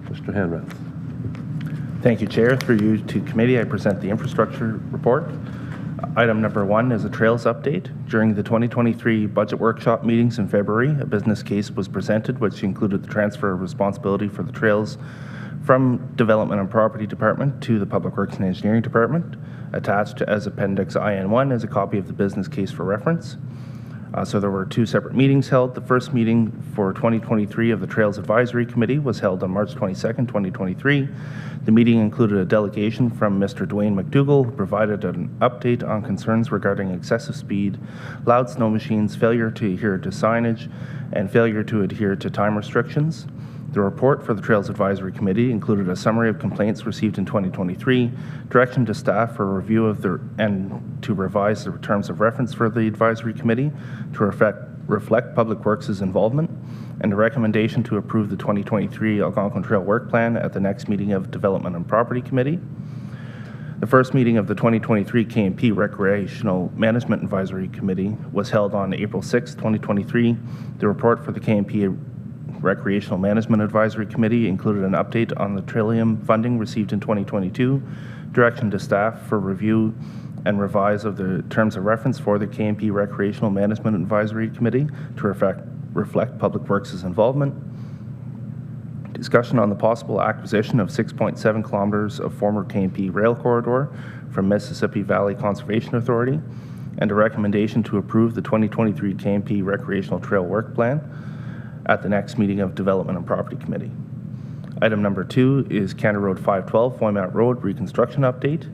Mr. Hanrath. Thank you, Chair. Through you to committee, I present the infrastructure report. Item number 1 is a trails update. During the 2023 budget workshop meetings in February, a business case was presented which included the transfer of responsibility for the trails from Development and Property Department to the Public Works and Engineering Department. Attached as Appendix IN1 is a copy of the business case for reference. So there were 2 separate meetings held. The first meeting for 2023 of the Trails Advisory Committee was held on March 22nd, 2023. The meeting included a delegation from Mr. Dwayne McDougall, who provided an update on concerns regarding excessive speed, loud snow machines, failure to adhere to signage, and failure to adhere to time restrictions. The report for the Trails Advisory Committee included a summary of complaints received in 2023, direction to staff for review of and to revise the terms of reference for the Advisory Committee to reflect Public Works' involvement, and a recommendation to approve the 2023 Algonquin Trail Work Plan at the next meeting of Development and Property Committee. The first meeting of the 2023 KMP Recreational Management Advisory Committee was held on April 6, 2023. The report for the KMP Recreational Management Advisory Committee included an update on the Trillium funding received in 2022, direction to staff for review and revise of the terms of reference for the KMP Recreational Management Advisory Committee to reflect Public Works' involvement, discussion on the possible acquisition of 6.7 kilometers of former KMP rail corridor from Mississippi Valley Conservation Authority, and a recommendation to approve the 2023 KMP Recreational Trail Work Plan at the next meeting of Development and Property Committee. Item number 2 is Canada Road 512, Foymount Road reconstruction update.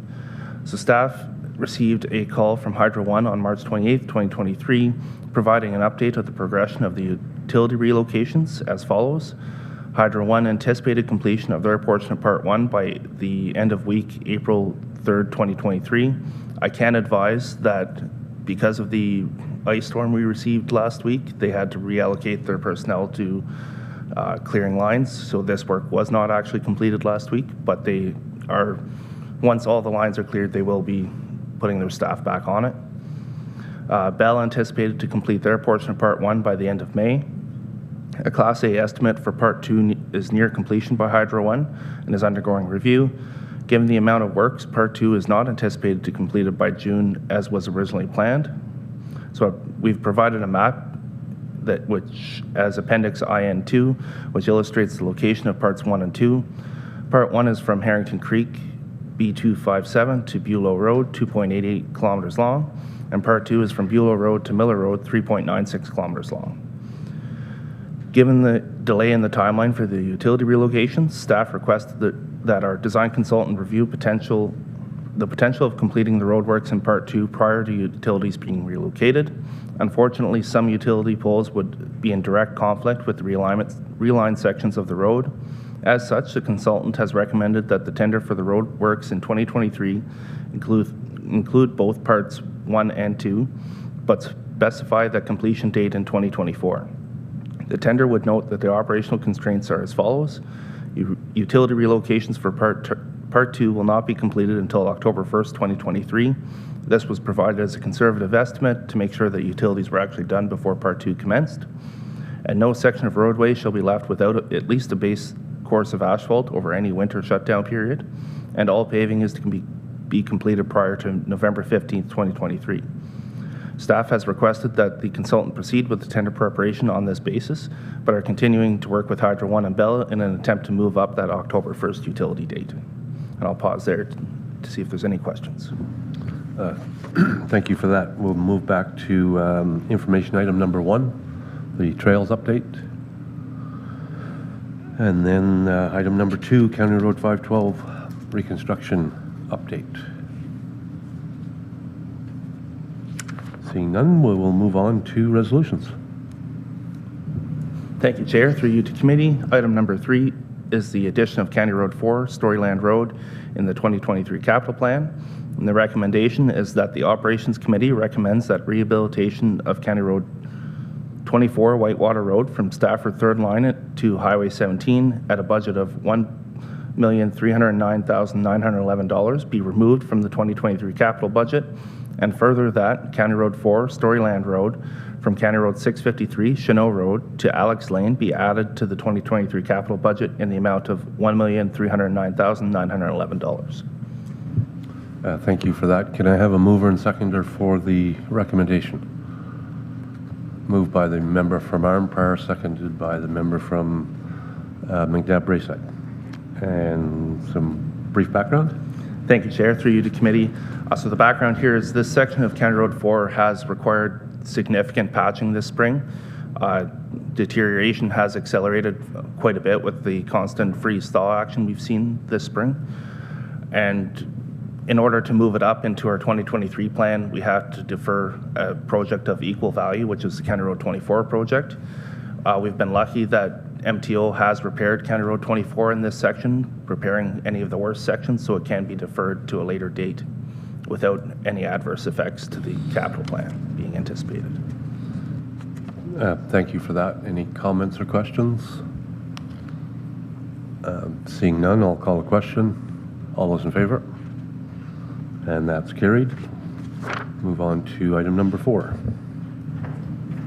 So staff received a call from Hydro One on March 28, 2023, providing an update of the progression of the utility relocations as follows. Hydro One anticipated completion of their portion of Part 1 by the end of week, April 3rd, 2023. I can advise that because of the ice storm we received last week, they had to reallocate their personnel to clearing lines. So this work was not actually completed last week, but they are, once all the lines are cleared, they will be putting their staff back on it. Bell anticipated to complete their portion of Part 1 by the end of May. A Class A estimate for Part 2 is near completion by Hydro One and is undergoing review. Given the amount of works, Part 2 is not anticipated to be completed by June as was originally planned. So we've provided a map which as Appendix IN2, which illustrates the location of Parts 1 and 2. Part 1 is from Harrington Creek, B257 to Bulow Road, 2.88 kilometers long, and Part 2 is from Bulow Road to Miller Road, 3.96 kilometers long. Given the delay in the timeline for the utility relocations, staff requested that our design consultant review the potential of completing the roadworks in Part 2 prior to utilities being relocated. Unfortunately, some utility poles would be in direct conflict with the realigned sections of the road. As such, the consultant has recommended that the tender for the roadworks in 2023 include both Parts 1 and 2, but specify the completion date in 2024. The tender would note that the operational constraints are as follows. Utility relocations for Part 2 will not be completed until October 1st, 2023. This was provided as a conservative estimate to make sure that utilities were actually done before Part 2 commenced. And no section of roadway shall be left without at least a base course of asphalt over any winter shutdown period. And all paving is to be completed prior to November 15th, 2023. Staff has requested that the consultant proceed with the tender preparation on this basis, but are continuing to work with Hydro One and Bell in an attempt to move up that October 1st utility date. And I'll pause there to see if there's any questions. Thank you for that. We'll move back to information item number 1, the trails update. And then item number 2, County Road 512 reconstruction update. Seeing none, we will move on to resolutions. Thank you, Chair. Through you to committee. Item number 3 is the addition of County Road 4, Storyland Road, in the 2023 capital plan. And the recommendation is that the Operations Committee recommends that rehabilitation of County Road 24, Whitewater Road, from Stafford Third Line to Highway 17 at a budget of $1,309,911 be removed from the 2023 capital budget, and further that County Road 4, Storyland Road, from County Road 653, Cheneau Road, to Alex Lane be added to the 2023 capital budget in the amount of $1,309,911. Thank you for that. Can I have a mover and seconder for the recommendation? Moved by the member from Arnprior, seconded by the member from McNabb-Brayside. And some brief background? Thank you, Chair. Through you to committee. So the background here is this section of County Road 4 has required significant patching this spring. Deterioration has accelerated quite a bit with the constant freeze-thaw action we've seen this spring. And in order to move it up into our 2023 plan, we have to defer a project of equal value, which is the County Road 24 project. We've been lucky that MTO has repaired County Road 24 in this section, repairing any of the worst sections, so it can be deferred to a later date without any adverse effects to the capital plan being anticipated. Thank you for that. Any comments or questions? Seeing none, I'll call a question. All those in favor? And that's carried. Move on to item number 4.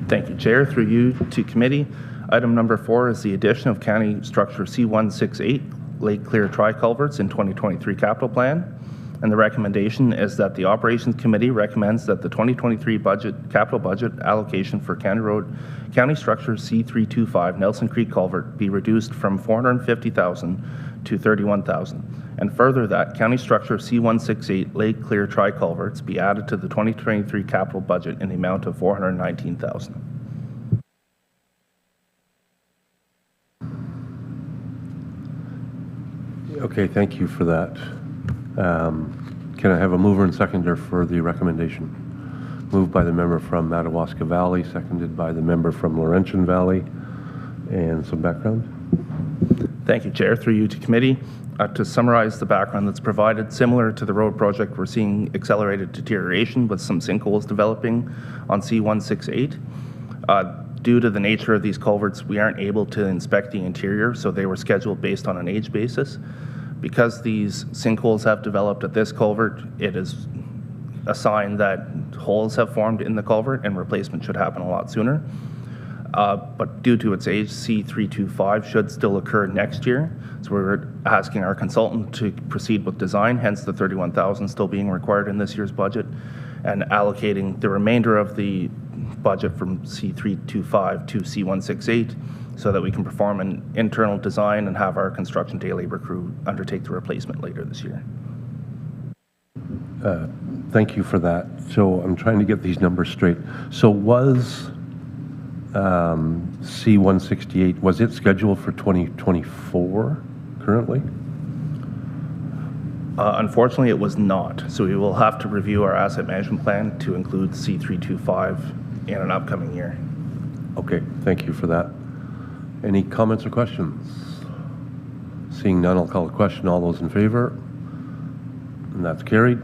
Thank you, Chair. Through you to committee. Item number 4 is the addition of County Structure C168 Lake Clear Tri-Culverts in 2023 capital plan. And the recommendation is that the Operations Committee recommends that the 2023 capital budget allocation for County Structure C325 Nelson Creek Culvert be reduced from $450,000 to $31,000. And further that County Structure C168 Lake Clear Tri-Culverts be added to the 2023 capital budget in the amount of $419,000. Okay, thank you for that. Can I have a mover and seconder for the recommendation? Moved by the member from Madawaska Valley, seconded by the member from Laurentian Valley. And some background? Thank you, Chair. Through you to committee. To summarize the background that's provided, similar to the road project, we're seeing accelerated deterioration with some sinkholes developing on C168. Due to the nature of these culverts, we aren't able to inspect the interior, so they were scheduled based on an age basis. Because these sinkholes have developed at this culvert, it is a sign that holes have formed in the culvert and replacement should happen a lot sooner. But due to its age, C325 should still occur next year. So we're asking our consultant to proceed with design, hence the $31,000 still being required in this year's budget, and allocating the remainder of the budget from C325 to C168 so that we can perform an internal design and have our construction day labor crew undertake the replacement later this year. Thank you for that. So I'm trying to get these numbers straight. So was C168, was it scheduled for 2024 currently? Unfortunately, it was not. So we will have to review our asset management plan to include C325 in an upcoming year. Okay, thank you for that. Any comments or questions? Seeing none, I'll call a question. All those in favor? And that's carried.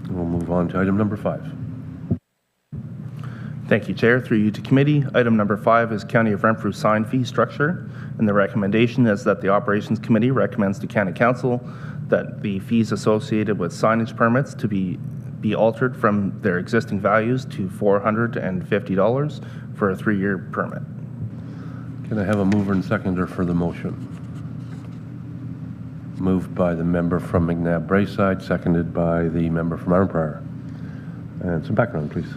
We'll move on to item number 5. Thank you, Chair. Through you to committee. Item number 5 is County of Renfrew sign fee structure. And the recommendation is that the Operations Committee recommends to County Council that the fees associated with signage permits to be altered from their existing values to $450 for a 3-year permit. Can I have a mover and seconder for the motion? Moved by the member from McNabb-Brayside, seconded by the member from Arnprior. And some background, please.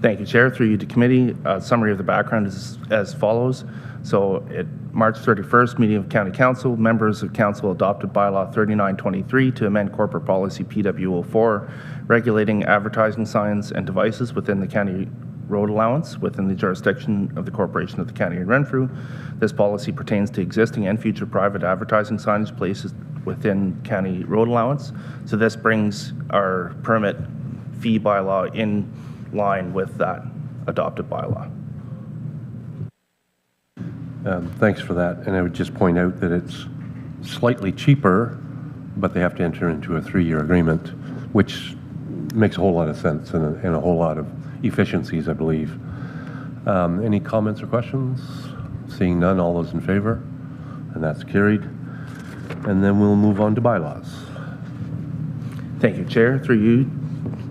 Thank you, Chair. Through you to committee. Summary of the background is as follows. So at March 31st, meeting of County Council, members of Council adopted bylaw 3923 to amend corporate policy PW04, regulating advertising signs and devices within the County road allowance within the jurisdiction of the Corporation of the County of Renfrew. This policy pertains to existing and future private advertising signage places within county road allowance. So this brings our permit fee bylaw in line with that adopted bylaw. Thanks for that. And I would just point out that it's slightly cheaper, but they have to enter into a 3-year agreement, which makes a whole lot of sense and a whole lot of efficiencies, I believe. Any comments or questions? Seeing none, all those in favor? And that's carried. And then we'll move on to bylaws. Thank you, Chair. Through you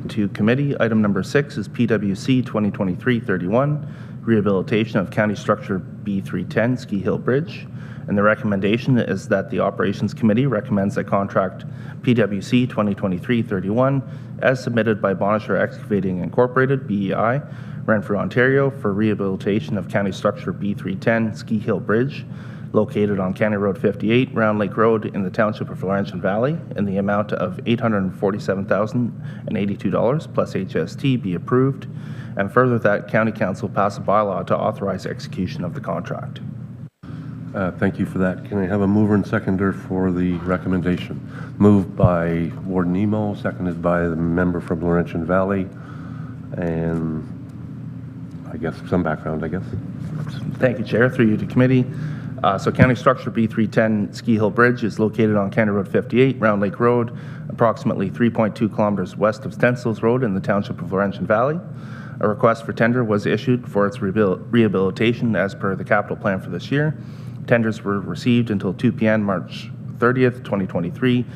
to committee, item number 6 is PWC 2023-31, rehabilitation of County Structure B310 Ski Hill Bridge. And the recommendation is that the Operations Committee recommends that contract PWC 2023-31 as submitted by Bonisher Excavating Incorporated, BEI, Renfrew, Ontario, for rehabilitation of County Structure B310 Ski Hill Bridge, located on County Road 58, Round Lake Road in the Township of Laurentian Valley, in the amount of $847,082 plus HST be approved, and further that County Council pass a bylaw to authorize execution of the contract. Thank you for that. Can I have a mover and seconder for the recommendation? Moved by Warden Emo, seconded by the member from Laurentian Valley, and I guess some background, I guess. Thank you, Chair. Through you to committee. So County Structure B310 Ski Hill Bridge is located on County Road 58, Round Lake Road, approximately 3.2 kilometers west of Stencils Road in the Township of Laurentian Valley. A request for tender was issued for its rehabilitation as per the capital plan for this year. Tenders were received until 2 p.m. March 30th, 2023,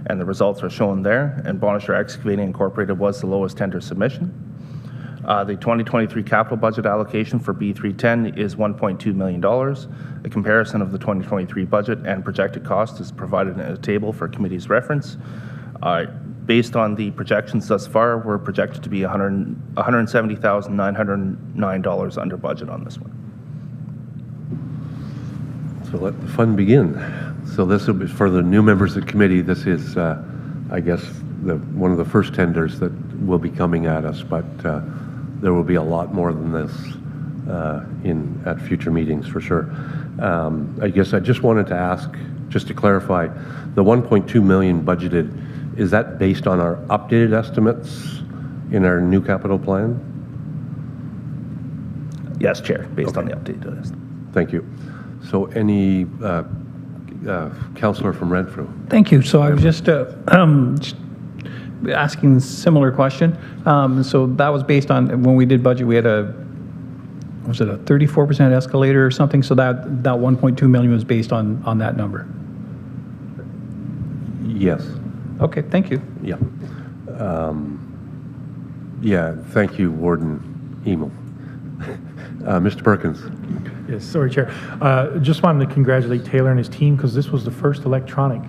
and the results are shown there, and Bonisher Excavating Incorporated was the lowest tender submission. The 2023 capital budget allocation for B310 is $1.2 million. A comparison of the 2023 budget and projected cost is provided in a table for committee's reference. Based on the projections thus far, we're projected to be $170,909 under budget on this one. So let the fun begin. So this will be for the new members of the committee. This is, I guess, one of the first tenders that will be coming at us, but there will be a lot more than this at future meetings for sure. I guess I just wanted to ask, just to clarify, the 1.2 million budgeted, is that based on our updated estimates in our new capital plan? Yes, Chair, based on the updated list. Thank you. So any councillor from Renfrew? Thank you. So I was just asking a similar question. So that was based on, when we did budget, we had was it a 34% escalator or something? So that 1.2 million was based on that number? Yes. Okay, thank you. Yeah. Yeah, thank you, Warden Emo. Mr. Perkins. Yes, sorry, Chair. Just wanted to congratulate Taylor and his team, because this was the first electronic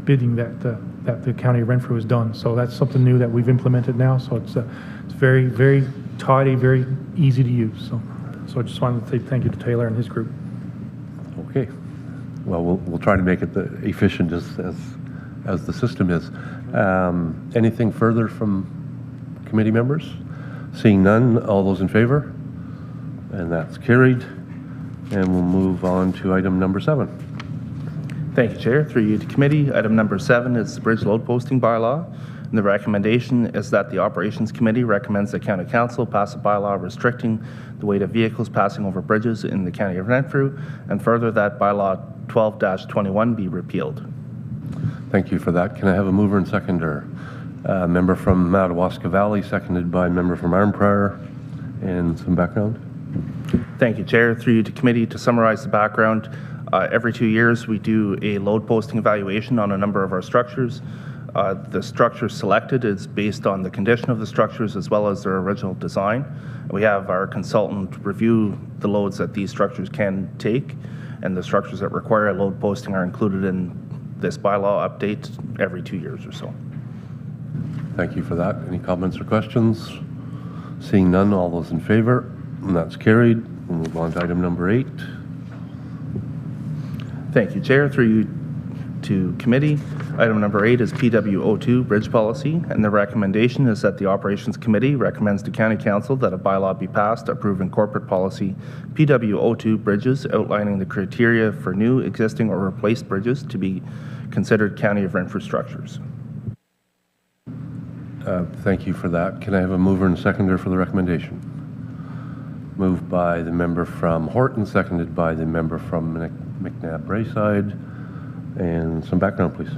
bidding that the County of Renfrew has done. So that's something new that we've implemented now. So it's very, very tidy, very easy to use. So I just wanted to say thank you to Taylor and his group. Okay. Well, we'll try to make it efficient as the system is. Anything further from committee members? Seeing none, all those in favor? And that's carried. And we'll move on to item number 7. Thank you, Chair. Through you to committee, item number 7 is the bridge load posting bylaw. And the recommendation is that the Operations Committee recommends that County Council pass a bylaw restricting the weight of vehicles passing over bridges in the County of Renfrew, and further that bylaw 12-21 be repealed. Thank you for that. Can I have a mover and seconder? Member from Madawaska Valley, seconded by member from Arnprior, and some background. Thank you, Chair. Through you to committee, to summarize the background, every 2 years we do a load posting evaluation on a number of our structures. The structure selected is based on the condition of the structures as well as their original design. We have our consultant review the loads that these structures can take, and the structures that require a load posting are included in this bylaw update every 2 years or so. Thank you for that. Any comments or questions? Seeing none, all those in favor? And that's carried. We'll move on to item number 8. Thank you, Chair. Through you to committee. Item number 8 is PW02 Bridge Policy, and the recommendation is that the Operations Committee recommends to County Council that a bylaw be passed approving corporate policy PW02 bridges, outlining the criteria for new, existing, or replaced bridges to be considered County of Renfrew structures. Thank you for that. Can I have a mover and seconder for the recommendation? Moved by the member from Horton, seconded by the member from McNabb Brayside. And some background, please.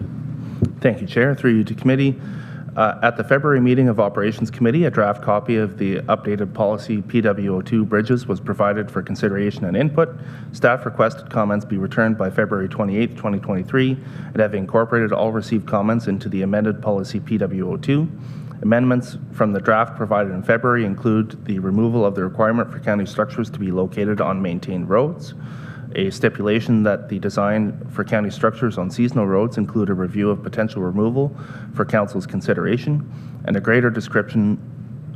Thank you, Chair. Through you to committee. At the February meeting of Operations Committee, a draft copy of the updated policy PW02 bridges was provided for consideration and input. Staff requested comments be returned by February 28, 2023, and have incorporated all received comments into the amended policy PW02. Amendments from the draft provided in February include the removal of the requirement for county structures to be located on maintained roads, a stipulation that the design for county structures on seasonal roads include a review of potential removal for council's consideration, and a greater description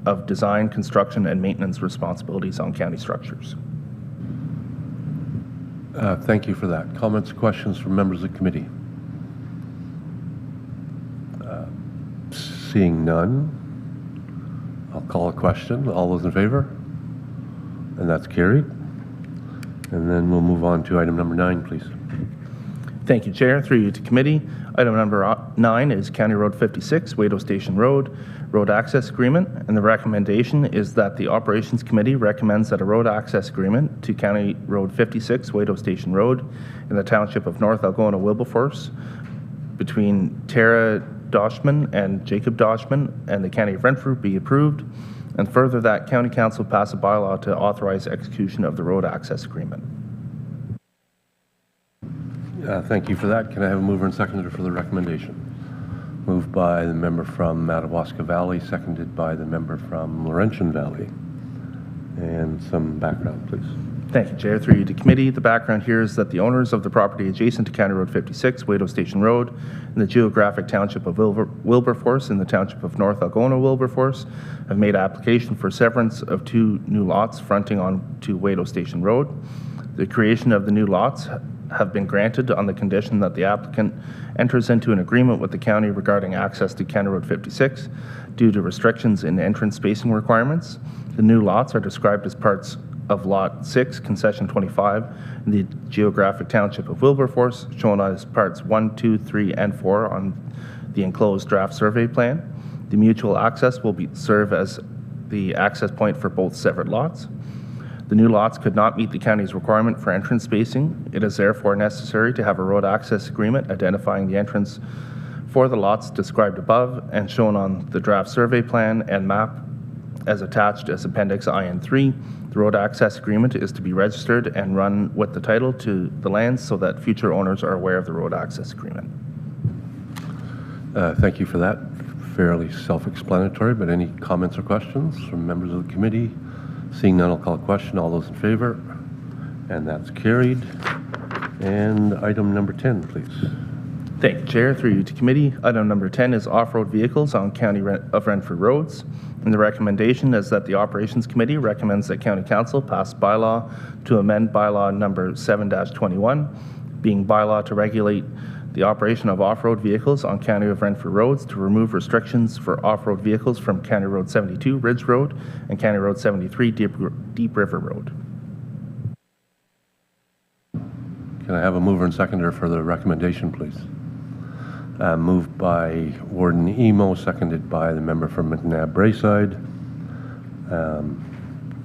of design, construction, and maintenance responsibilities on county structures. Thank you for that. Comments, questions from members of the committee? Seeing none, I'll call a question. All those in favor? And that's carried. And then we'll move on to item number 9, please. Thank you, Chair. Through you to committee. Item number 9 is County Road 56, Wadeau Station Road Access Agreement, and the recommendation is that the Operations Committee recommends that a road access agreement to County Road 56, Wadeau Station Road in the Township of North Algona, Wilberforce, between Tara Doshman and Jacob Doshman and the County of Renfrew be approved, and further that County Council pass a bylaw to authorize execution of the road access agreement. Thank you for that. Can I have a mover and seconder for the recommendation? Moved by the member from Madawaska Valley, seconded by the member from Laurentian Valley. And some background, please. Thank you, Chair. Through you to committee. The background here is that the owners of the property adjacent to County Road 56, Wadeau Station Road, in the geographic township of Wilberforce, in the township of North Algona, Wilberforce, have made application for severance of 2 new lots fronting onto Wadeau Station Road. The creation of the new lots have been granted on the condition that the applicant enters into an agreement with the county regarding access to County Road 56 due to restrictions in entrance spacing requirements. The new lots are described as parts of Lot 6, Concession 25, in the geographic township of Wilberforce, shown as parts 1, 2, 3, and 4 on the enclosed draft survey plan. The mutual access will serve as the access point for both severed lots. The new lots could not meet the county's requirement for entrance spacing. It is therefore necessary to have a road access agreement identifying the entrance for the lots described above and shown on the draft survey plan and map as attached as Appendix IN3. The road access agreement is to be registered and run with the title to the lands so that future owners are aware of the road access agreement. Thank you for that. Fairly self-explanatory, but any comments or questions from members of the committee? Seeing none, I'll call a question. All those in favor? And that's carried. And item number 10, please. Thank you, Chair. Through you to committee. Item number 10 is off-road vehicles on County of Renfrew roads. And the recommendation is that the Operations Committee recommends that County Council pass bylaw to amend bylaw number 7-21, being bylaw to regulate the operation of off-road vehicles on County of Renfrew roads to remove restrictions for off-road vehicles from County Road 72 Ridge Road and County Road 73 Deep River Road. Can I have a mover and seconder for the recommendation, please? Moved by Warden Emo, seconded by the member from McNabb Brayside.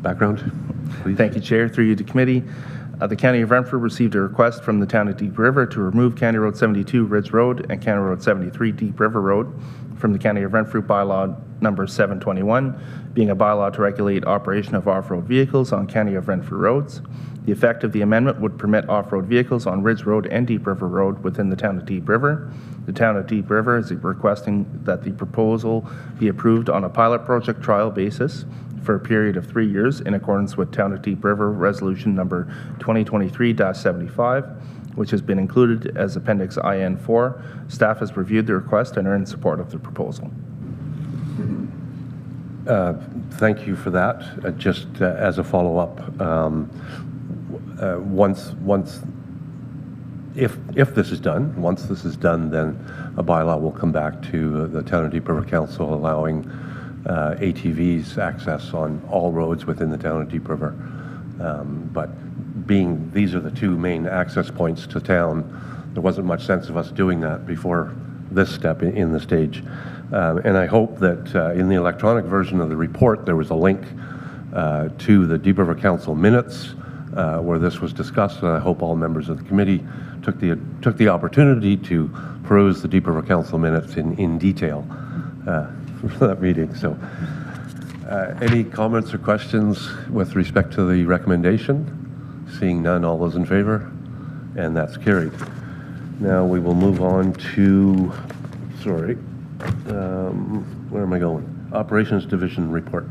Background, please. Thank you, Chair. Through you to committee. The County of Renfrew received a request from the town of Deep River to remove County Road 72 Ridge Road and County Road 73 Deep River Road from the County of Renfrew bylaw number 721, being a bylaw to regulate operation of off-road vehicles on County of Renfrew roads. The effect of the amendment would permit off-road vehicles on Ridge Road and Deep River Road within the town of Deep River. The town of Deep River is requesting that the proposal be approved on a pilot project trial basis for a period of 3 years in accordance with Town of Deep River Resolution number 2023-75, which has been included as Appendix IN4. Staff has reviewed the request and are in support of the proposal. Thank you for that. Just as a follow-up, once if this is done, once this is done, then a bylaw will come back to the Town of Deep River Council allowing ATVs access on all roads within the Town of Deep River. But being these are the two main access points to town, there wasn't much sense of us doing that before this step in the stage. And I hope that in the electronic version of the report, there was a link to the Deep River Council minutes where this was discussed, and I hope all members of the committee took the opportunity to peruse the Deep River Council minutes in detail for that meeting. So any comments or questions with respect to the recommendation? Seeing none, all those in favor? And that's carried. Now we will move on to, sorry, where am I going? Operations Division report.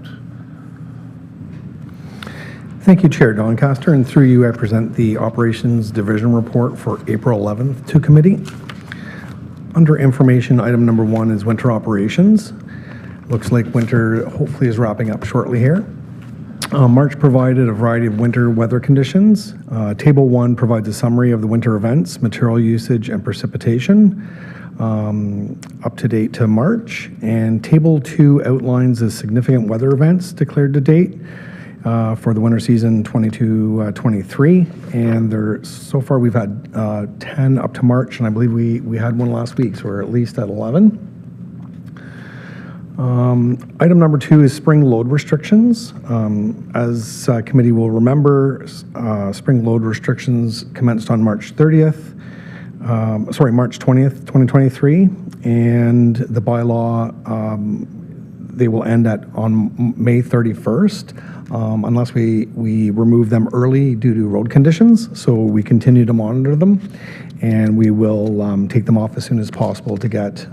Thank you, Chair Doncaster, and through you I present the Operations Division report for April 11th to committee. Under information, item number 1 is winter operations. Looks like winter hopefully is wrapping up shortly here. March provided a variety of winter weather conditions. Table 1 provides a summary of the winter events, material usage, and precipitation up to date to March. And Table 2 outlines the significant weather events declared to date for the winter season 22-23. And so far we've had 10 up to March, and I believe we had one last week, so we're at least at 11. Item number 2 is spring load restrictions. As committee will remember, spring load restrictions commenced on March 20th, 2023, and the bylaw, they will end on May 31st, unless we remove them early due to road conditions. So we continue to monitor them, and we will take them off as soon as possible to get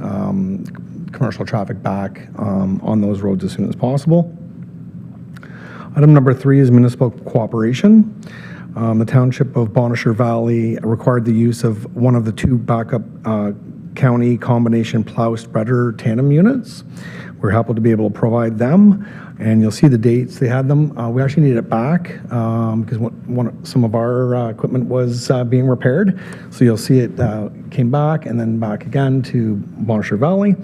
commercial traffic back on those roads as soon as possible. Item number 3 is municipal cooperation. The Township of Bonnechere Valley required the use of one of the 2 backup county combination plow spreader tandem units. We're happy to be able to provide them, and you'll see the dates. They had them. We actually needed it back because some of our equipment was being repaired. So you'll see it came back and then back again to Bonnechere Valley,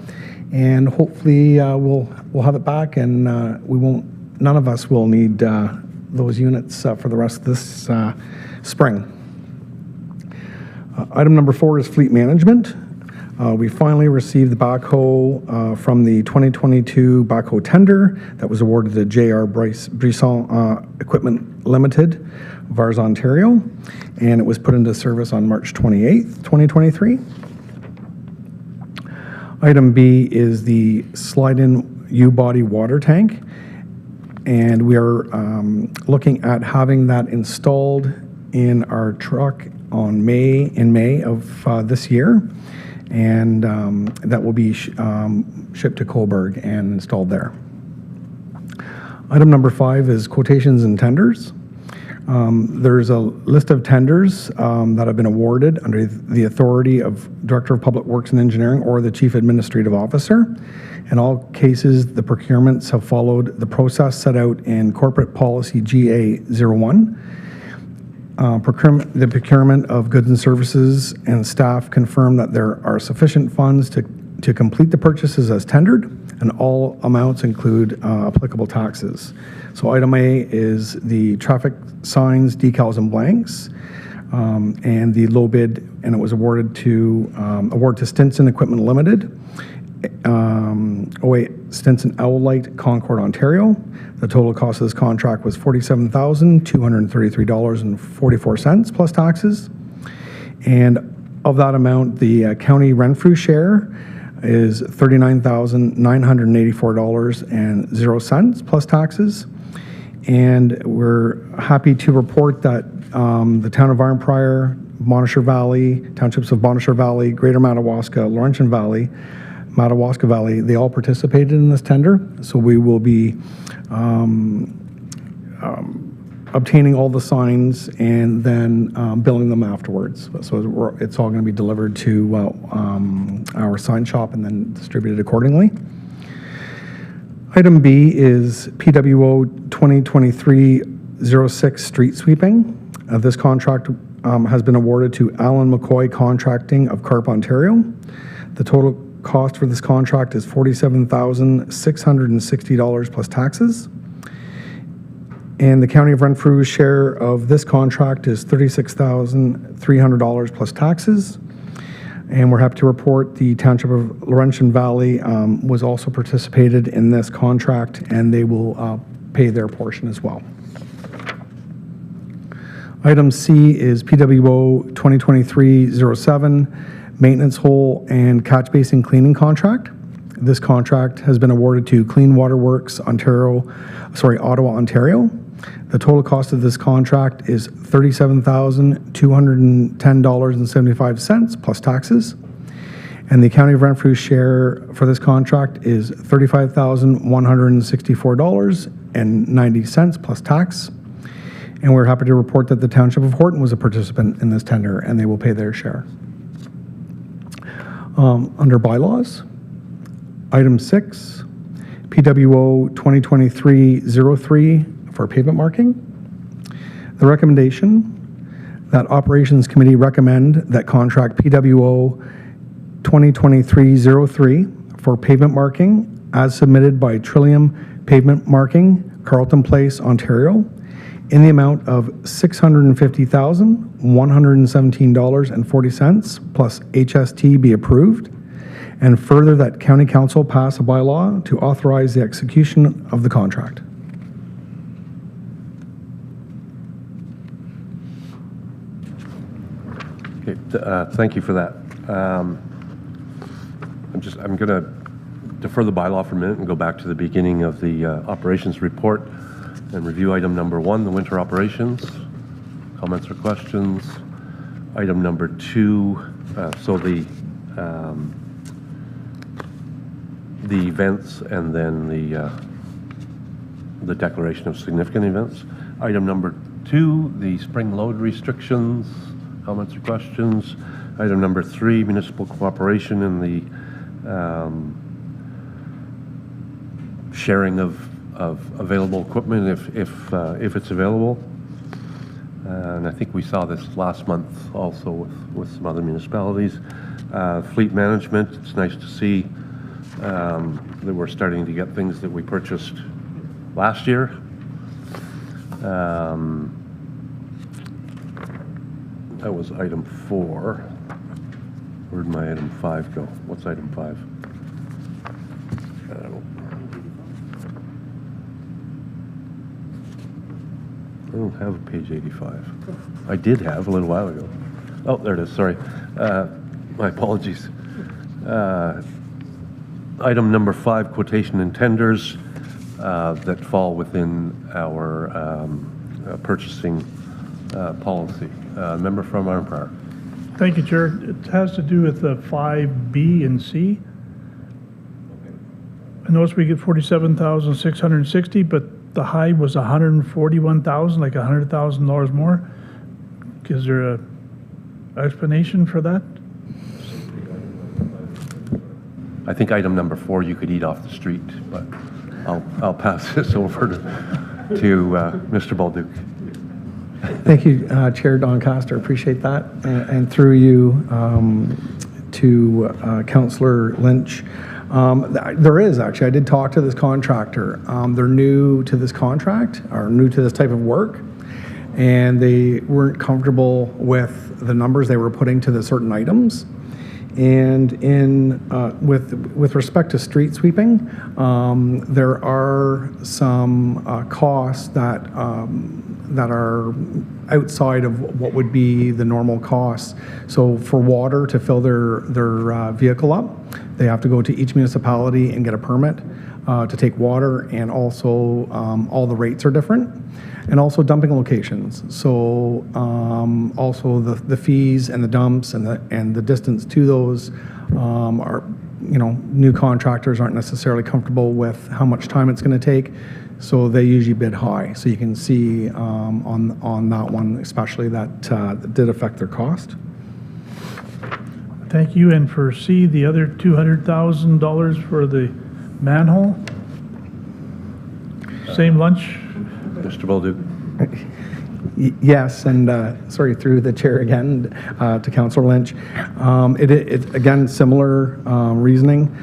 and hopefully we'll have it back, and none of us will need those units for the rest of this spring. Item number 4 is fleet management. We finally received the backhoe from the 2022 backhoe tender that was awarded to J.R. Brisson Equipment Limited, Vars, Ontario, and it was put into service on March 28th, 2023. Item B is the slide-in U-body water tank, and we are looking at having that installed in our truck in May of this year, and that will be shipped to Cobourg and installed there. Item number 5 is quotations and tenders. There's a list of tenders that have been awarded under the authority of Director of Public Works and Engineering or the Chief Administrative Officer. In all cases, the procurements have followed the process set out in Corporate Policy GA01. The procurement of goods and services and staff confirm that there are sufficient funds to complete the purchases as tendered, and all amounts include applicable taxes. So item A is the traffic signs, decals, and blanks, and the low bid, and it was awarded to Stinson Equipment Limited, Stinson Owlite, Concord, Ontario. The total cost of this contract was $47,233.44 plus taxes. And of that amount, the county Renfrew share is $39,984.00 plus taxes. And we're happy to report that the town of Arnprior, Bonnechere Valley, townships of Bonnechere Valley, Greater Madawaska, Laurentian Valley, Madawaska Valley, they all participated in this tender. So we will be obtaining all the signs and then billing them afterwards. So it's all going to be delivered to our sign shop and then distributed accordingly. Item B is PWO 2023-06 street sweeping. This contract has been awarded to Alan McCoy Contracting of Carp, Ontario. The total cost for this contract is $47,660 plus taxes. And the County of Renfrew's share of this contract is $36,300 plus taxes. And we're happy to report the Township of Laurentian Valley was also participated in this contract, and they will pay their portion as well. Item C is PWO 2023-07, Maintenance Hole and Catch Basin Cleaning Contract. This contract has been awarded to Clean Water Works Ottawa, Ontario. The total cost of this contract is $37,210.75 plus taxes. And the County of Renfrew's share for this contract is $35,164.90 plus tax. And we're happy to report that the Township of Horton was a participant in this tender, and they will pay their share. Under bylaws, item 6, PWO 2023-03 for pavement marking. The recommendation that Operations Committee recommend that contract PWO 2023-03 for pavement marking as submitted by Trillium Pavement Marking, Carleton Place, Ontario, in the amount of $650,117.40 plus HST be approved, and further that County Council pass a bylaw to authorize the execution of the contract. Okay, thank you for that. I'm going to defer the bylaw for a minute and go back to the beginning of the operations report and review item number 1, the winter operations. Comments or questions? Item number 2, so the events and then the declaration of significant events. Item number 2, the spring load restrictions. Comments or questions? Item number 3, municipal cooperation in the sharing of available equipment if it's available. And I think we saw this last month also with some other municipalities. Fleet management, it's nice to see that we're starting to get things that we purchased last year. That was item 4. Where'd my item 5 go? What's item 5? I don't have a page 85. I did have a little while ago. Oh, there it is, sorry. My apologies. Item number 5, quotation and tenders that fall within our purchasing policy. Member from Iron Prior. Thank you, Chair. It has to do with the 5B and C. I noticed we get 47,660, but the high was 141,000, like $100,000 more. Is there a explanation for that? I think item number 4 you could eat off the street, but I'll pass this over to Mr. Balduke. Thank you, Chair Doncaster. Appreciate that. And through you to Councillor Lynch. There is actually, I did talk to this contractor. They're new to this contract, or new to this type of work, and they weren't comfortable with the numbers they were putting to the certain items. And with respect to street sweeping, there are some costs that are outside of what would be the normal costs. So for water to fill their vehicle up, they have to go to each municipality and get a permit to take water, and also all the rates are different. And also dumping locations. So also the fees and the dumps and the distance to those are, new contractors aren't necessarily comfortable with how much time it's going to take. So they usually bid high. So you can see on that one, especially that did affect their cost. Thank you. And for C, the other $200,000 for the manhole. Same lunch. Mr. Balduke. Yes, and sorry, through the chair again, to Councillor Lynch. It again, similar reasoning,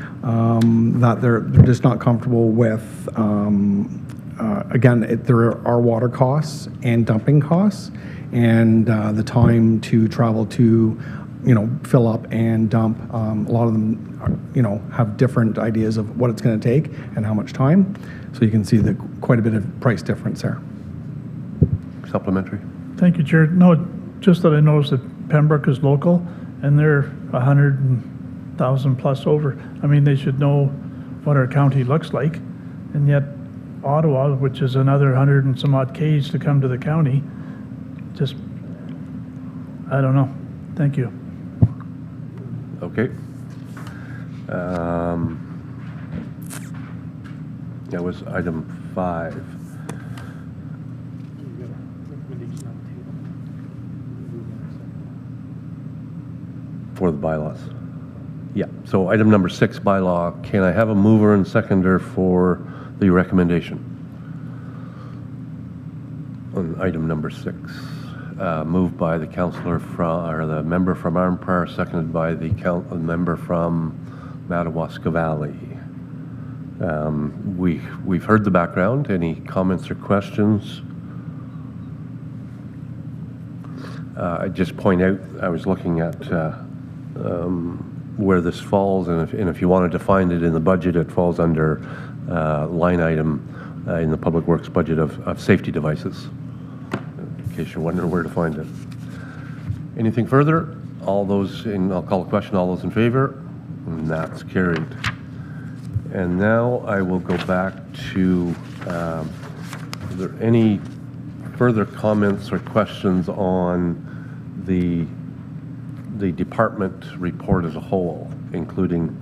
that they're just not comfortable with, again, there are water costs and dumping costs, and the time to travel to, fill up and dump. A lot of them, have different ideas of what it's going to take and how much time. So you can see quite a bit of price difference there. Supplementary. Thank you, Chair. No, just that I noticed that Pembroke is local, and they're 100,000 plus over. I mean, they should know what our county looks like, and yet Ottawa, which is another 100 and some odd Ks to come to the county, just, I don't know. Thank you. Okay. That was item 5. For the bylaws. Yeah, so item number 6, bylaw. Can I have a mover and seconder for the recommendation? On item number 6. Moved by the councillor from, or the member from Arnprior, seconded by the member from Madawaska Valley. We've heard the background. Any comments or questions? I just point out, I was looking at where this falls, and if you wanted to find it in the budget, it falls under line item in the Public Works budget of safety devices, in case you're wondering where to find it. Anything further? All those in, I'll call a question, all those in favor? And that's carried. And now I will go back to, are there any further comments or questions on the department report as a whole, including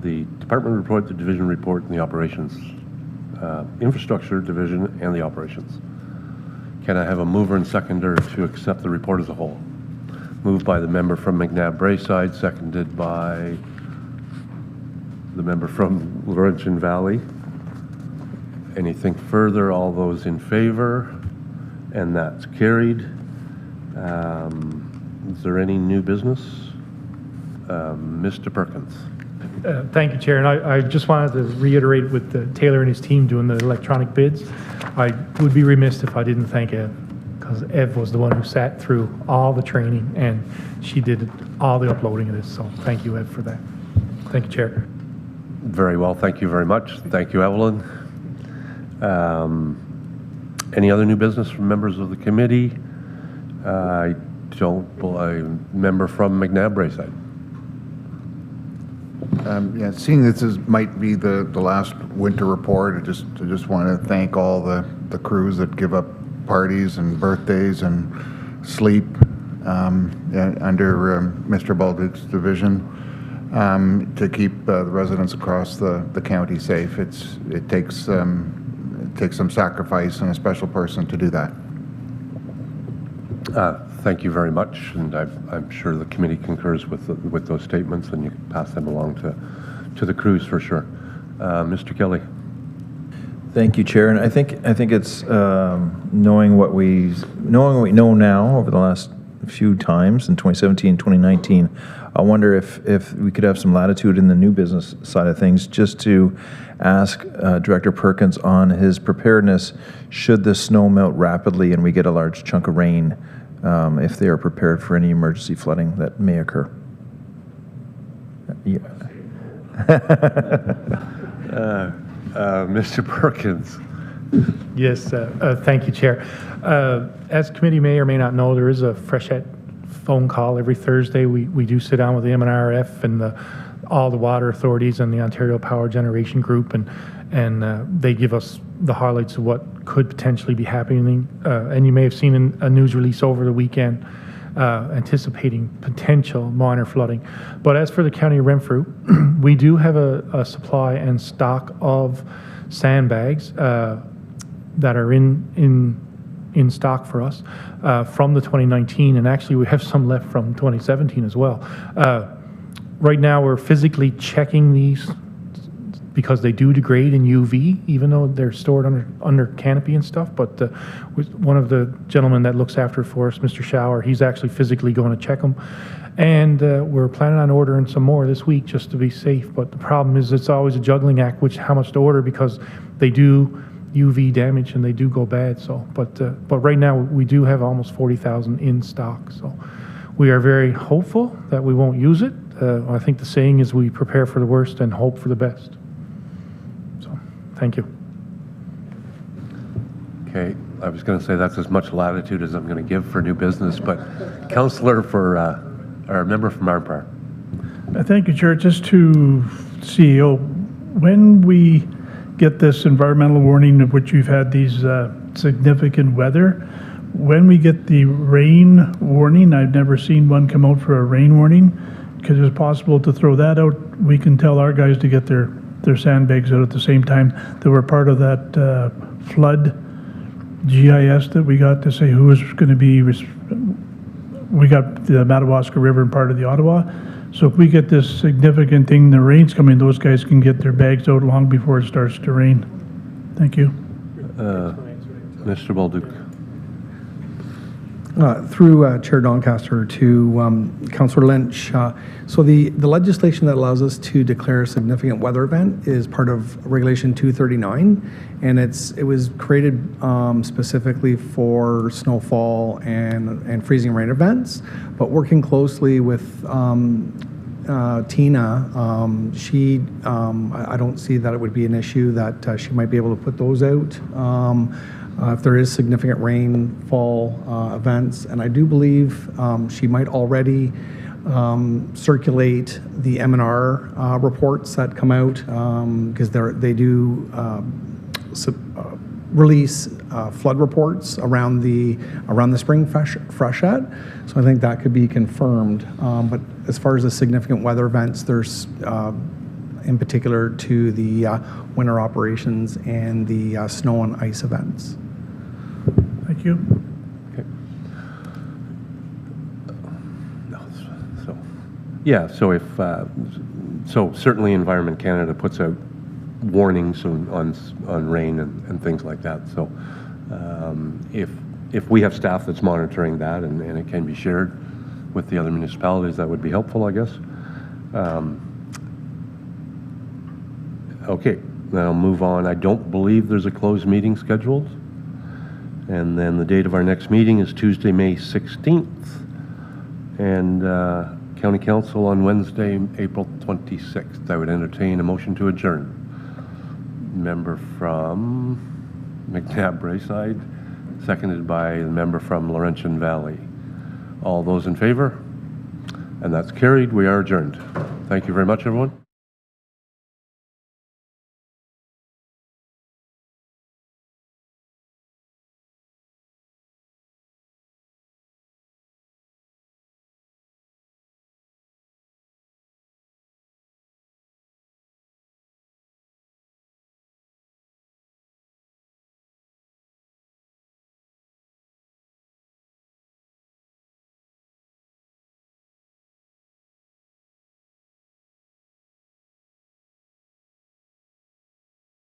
the department report, the division report, and the operations, infrastructure division, and the operations? Can I have a mover and seconder to accept the report as a whole? Moved by the member from McNabb Braeside, seconded by the member from Laurentian Valley. Anything further? All those in favor? And that's carried. Is there any new business? Mr. Perkins. Thank you, Chair. And I just wanted to reiterate with Taylor and his team doing the electronic bids. I would be remiss if I didn't thank Ev, because Ev was the one who sat through all the training and she did all the uploading of this. So thank you, Ev, for that. Thank you, Chair. Very well. Thank you very much. Thank you, Evelyn. Any other new business from members of the committee? I don't, member from McNabb Braeside. Yeah, seeing this might be the last winter report, I just want to thank all the crews that give up parties and birthdays and sleep under Mr. Balduc's division to keep the residents across the county safe. It takes some sacrifice and a special person to do that. Thank you very much, and I'm sure the committee concurs with those statements, and you can pass them along to the crews for sure. Mr. Kelly. Thank you, Chair. And I think it's knowing what we know now over the last few times in 2017, 2019. I wonder if we could have some latitude in the new business side of things, just to ask Director Perkins on his preparedness should the snow melt rapidly and we get a large chunk of rain, if they are prepared for any emergency flooding that may occur. Yeah. Mr. Perkins. Yes, thank you, Chair. As committee may or may not know, there is a Freshet phone call every Thursday. We do sit down with the MNRF and all the water authorities and the Ontario Power Generation Group, and they give us the highlights of what could potentially be happening. And you may have seen a news release over the weekend anticipating potential minor flooding. But as for the County of Renfrew, we do have a supply and stock of sandbags that are in stock for us from the 2019, and actually we have some left from 2017 as well. Right now we're physically checking these because they do degrade in UV, even though they're stored under canopy and stuff. But with one of the gentlemen that looks after it for us, Mr. Shower, he's actually physically going to check them. And we're planning on ordering some more this week just to be safe. But the problem is it's always a juggling act, how much to order, because they do UV damage and they do go bad. So, but right now we do have almost 40,000 in stock. So we are very hopeful that we won't use it. I think the saying is we prepare for the worst and hope for the best. So, thank you. Okay, I was going to say that's as much latitude as I'm going to give for new business, but Councillor or member from Armpar. Thank you, Chair. Just to CEO, when we get this environmental warning of which we've had these significant weather, when we get the rain warning, I've never seen one come out for a rain warning, because it's possible to throw that out. We can tell our guys to get their sandbags out at the same time. They were part of that flood GIS that we got to say who was going to be. We got the Madawaska River and part of the Ottawa. So if we get this significant thing, the rain's coming, those guys can get their bags out long before it starts to rain. Thank you. Mr. Bolduc. Through Chair Doncaster to Councillor Lynch. So the legislation that allows us to declare a significant weather event is part of Regulation 239, and it was created specifically for snowfall and freezing rain events. But working closely with Tina, I don't see that it would be an issue that she might be able to put those out. If there is significant rainfall events, and I do believe she might already circulate the M&R reports that come out, because they do release flood reports around the spring freshet. So I think that could be confirmed. But as far as the significant weather events, there's in particular to the winter operations and the snow and ice events. Thank you. Okay. Yeah, so if so certainly Environment Canada puts out warnings on rain and things like that. So if we have staff that's monitoring that and it can be shared with the other municipalities, that would be helpful, I guess. Okay, then I'll move on. I don't believe there's a closed meeting scheduled. And then the date of our next meeting is Tuesday, May 16th. And County Council on Wednesday, April 26th. I would entertain a motion to adjourn. Member from McNabb Braeside, seconded by the member from Laurentian Valley. All those in favor? And that's carried. We are adjourned. Thank you very much, everyone.